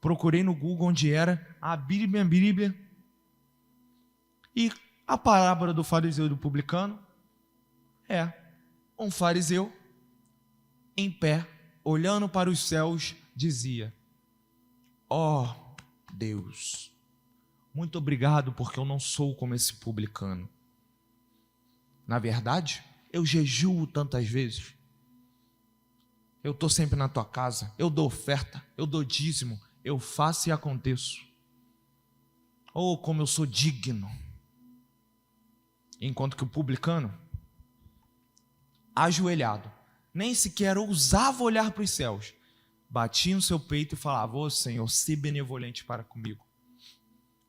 procurei no Google onde era, abri minha Bíblia, e a parábola do fariseu e do publicano é um fariseu em pé, olhando para os céus, dizia: ó Deus, muito obrigado porque eu não sou como esse publicano. Na verdade, eu jejuo tantas vezes, eu estou sempre na tua casa, eu dou oferta, eu dou dízimo, eu faço e aconteço. Oh, como eu sou digno. Enquanto que o publicano, ajoelhado, nem sequer ousava olhar para os céus, batia no seu peito e falava: ô Senhor, se benevolente para comigo,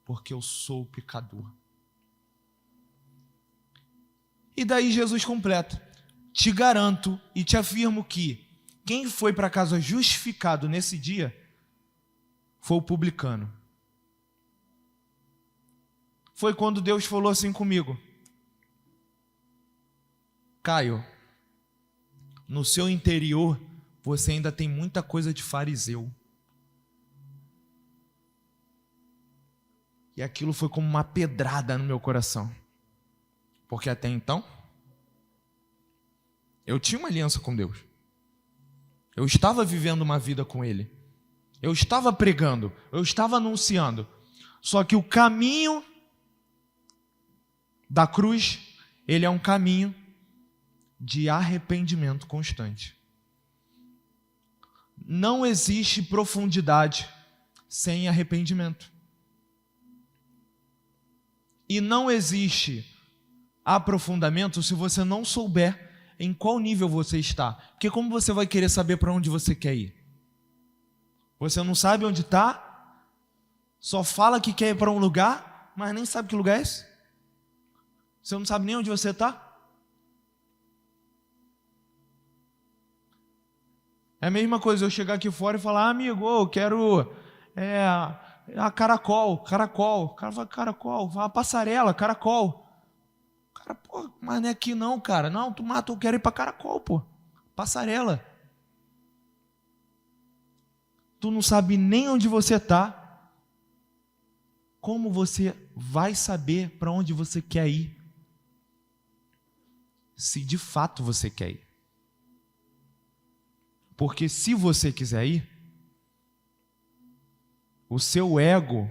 porque eu sou pecador. E daí Jesus completa: te garanto e te afirmo que quem foi para casa justificado nesse dia foi o publicano. Foi quando Deus falou assim comigo: Caio, no seu interior você ainda tem muita coisa de fariseu. E aquilo foi como uma pedrada no meu coração. Porque até então, eu tinha uma aliança com Deus. Eu estava vivendo uma vida com Ele. Eu estava pregando, eu estava anunciando. Só que o caminho da cruz, ele é um caminho de arrependimento constante. Não existe profundidade sem arrependimento. E não existe aprofundamento se você não souber em qual nível você está. Porque como você vai querer saber para onde você quer ir? Você não sabe onde está, só fala que quer ir para um lugar, mas nem sabe que lugar é esse. Você não sabe nem onde você está. É a mesma coisa eu chegar aqui fora e falar: amigo, eu quero a caracol. O cara fala: caracol, fala passarela, caracol. O cara, pô, mas não é aqui não, cara. Não, tu mata, eu quero ir para caracol, pô. Passarela. Tu não sabe nem onde você está. Como você vai saber para onde você quer ir? Se de fato você quer ir. Porque se você quiser ir, o seu ego,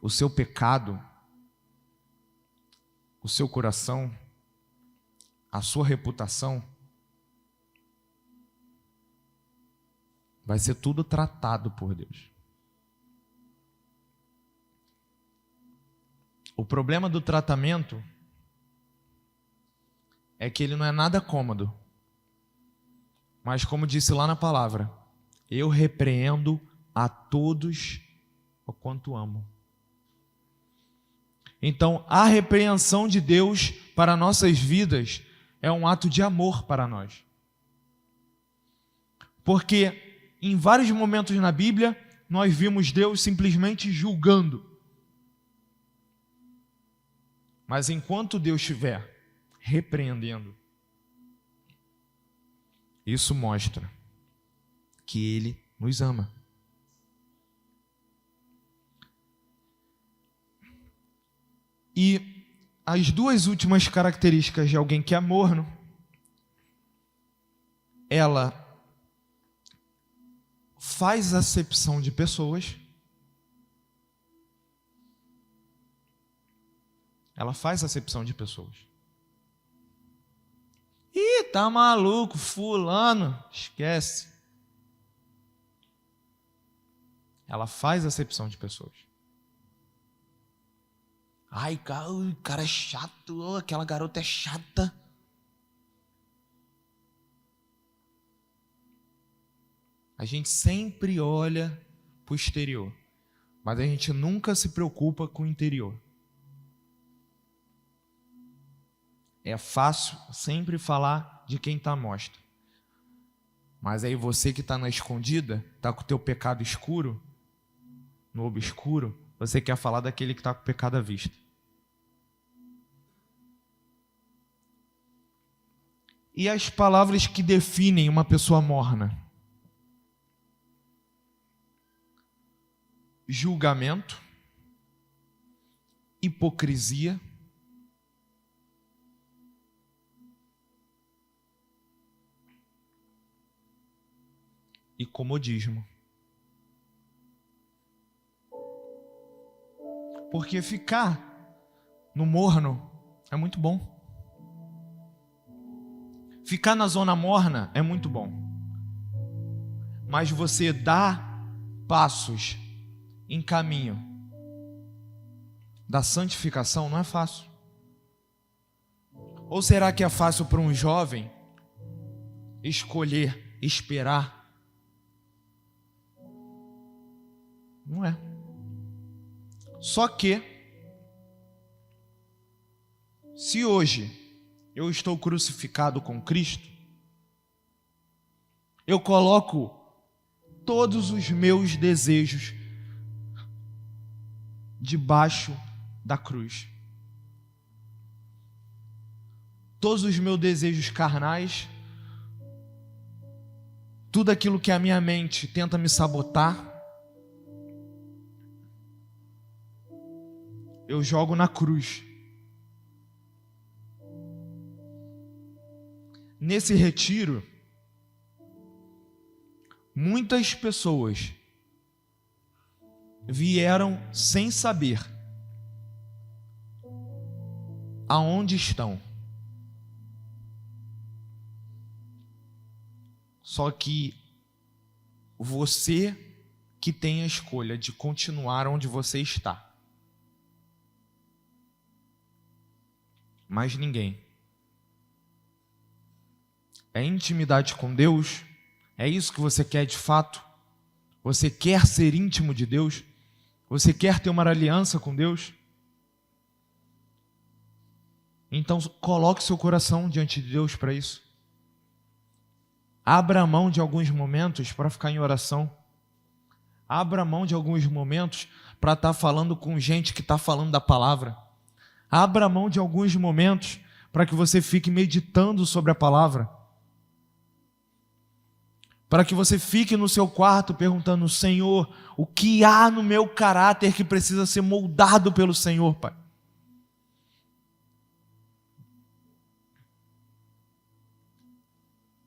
o seu pecado, o seu coração, a sua reputação, vai ser tudo tratado por Deus. O problema do tratamento é que ele não é nada cômodo. Mas como disse lá na palavra, eu repreendo a todos o quanto amo. Então, a repreensão de Deus para nossas vidas é um ato de amor para nós. Porque em vários momentos na Bíblia, nós vimos Deus simplesmente julgando. Mas enquanto Deus estiver repreendendo, isso mostra que Ele nos ama. E as duas últimas características de alguém que é morno, ela faz acepção de pessoas. Ela faz acepção de pessoas. Ih, tá maluco, fulano, esquece. Ela faz acepção de pessoas. Ai, o cara é chato, aquela garota é chata. A gente sempre olha para o exterior, mas a gente nunca se preocupa com o interior. É fácil sempre falar de quem está à mostra. Mas aí você que está na escondida, está com o teu pecado escuro, no obscuro, você quer falar daquele que está com o pecado à vista. E as palavras que definem uma pessoa morna? Julgamento, hipocrisia, e comodismo. Porque ficar no morno é muito bom. Ficar na zona morna é muito bom. Mas você dá passos em caminho da santificação não é fácil. Ou será que é fácil para um jovem escolher esperar? Não é. Só que, se hoje eu estou crucificado com Cristo, eu coloco todos os meus desejos debaixo da cruz. Todos os meus desejos carnais, tudo aquilo que a minha mente tenta me sabotar, eu jogo na cruz. Nesse retiro, muitas pessoas vieram sem saber aonde estão. Só que você que tem a escolha de continuar onde você está. Mais ninguém. É intimidade com Deus? É isso que você quer de fato? Você quer ser íntimo de Deus? Você quer ter uma aliança com Deus? Então coloque seu coração diante de Deus para isso. Abra mão de alguns momentos para ficar em oração. Abra mão de alguns momentos para estar falando com gente que está falando da palavra. Abra mão de alguns momentos para que você fique meditando sobre a palavra. Para que você fique no seu quarto perguntando: Senhor, o que há no meu caráter que precisa ser moldado pelo Senhor, Pai?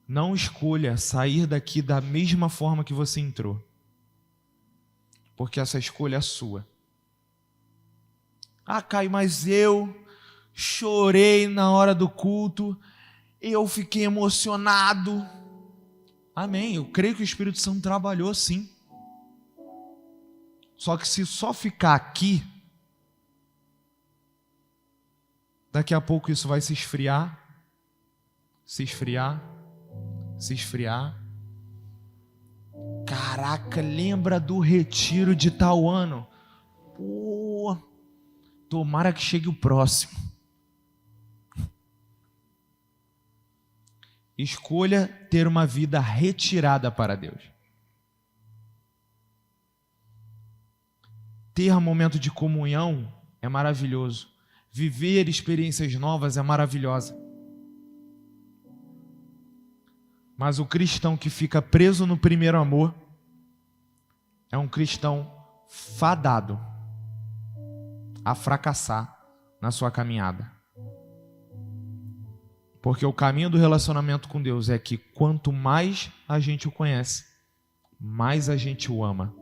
Não escolha sair daqui da mesma forma que você entrou, porque essa escolha é sua. Ah, Caio, mas eu chorei na hora do culto, eu fiquei emocionado. Amém, eu creio que o Espírito Santo trabalhou sim. Só que se só ficar aqui, Daqui a pouco isso vai se esfriar, se esfriar, se esfriar. Caraca, lembra do retiro de tal ano? Pô, tomara que chegue o próximo. Escolha ter uma vida retirada para Deus. Ter momento de comunhão é maravilhoso. Viver experiências novas é maravilhosa. Mas o cristão que fica preso no primeiro amor é um cristão fadado a fracassar na sua caminhada. Porque o caminho do relacionamento com Deus é que quanto mais a gente o conhece, mais a gente o ama.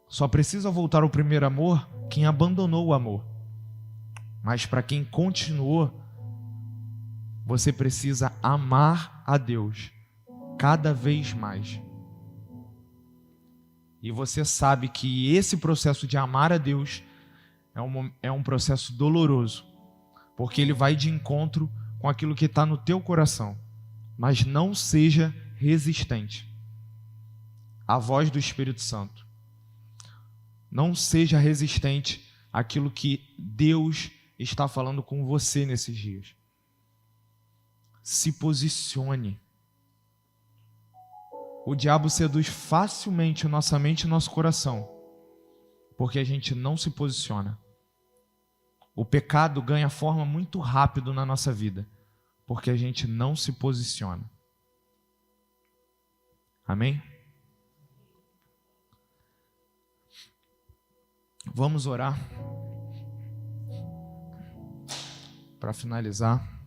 Só precisa voltar ao primeiro amor quem abandonou o amor. Mas para quem continuou, você precisa amar a Deus cada vez mais. E você sabe que esse processo de amar a Deus é um processo doloroso, porque ele vai de encontro com aquilo que está no teu coração. Mas não seja resistente à voz do Espírito Santo. Não seja resistente àquilo que Deus está falando com você nesses dias. Se posicione. O diabo seduz facilmente nossa mente e nosso coração, porque a gente não se posiciona. O pecado ganha forma muito rápido na nossa vida, porque a gente não se posiciona. Amém? Vamos orar para finalizar.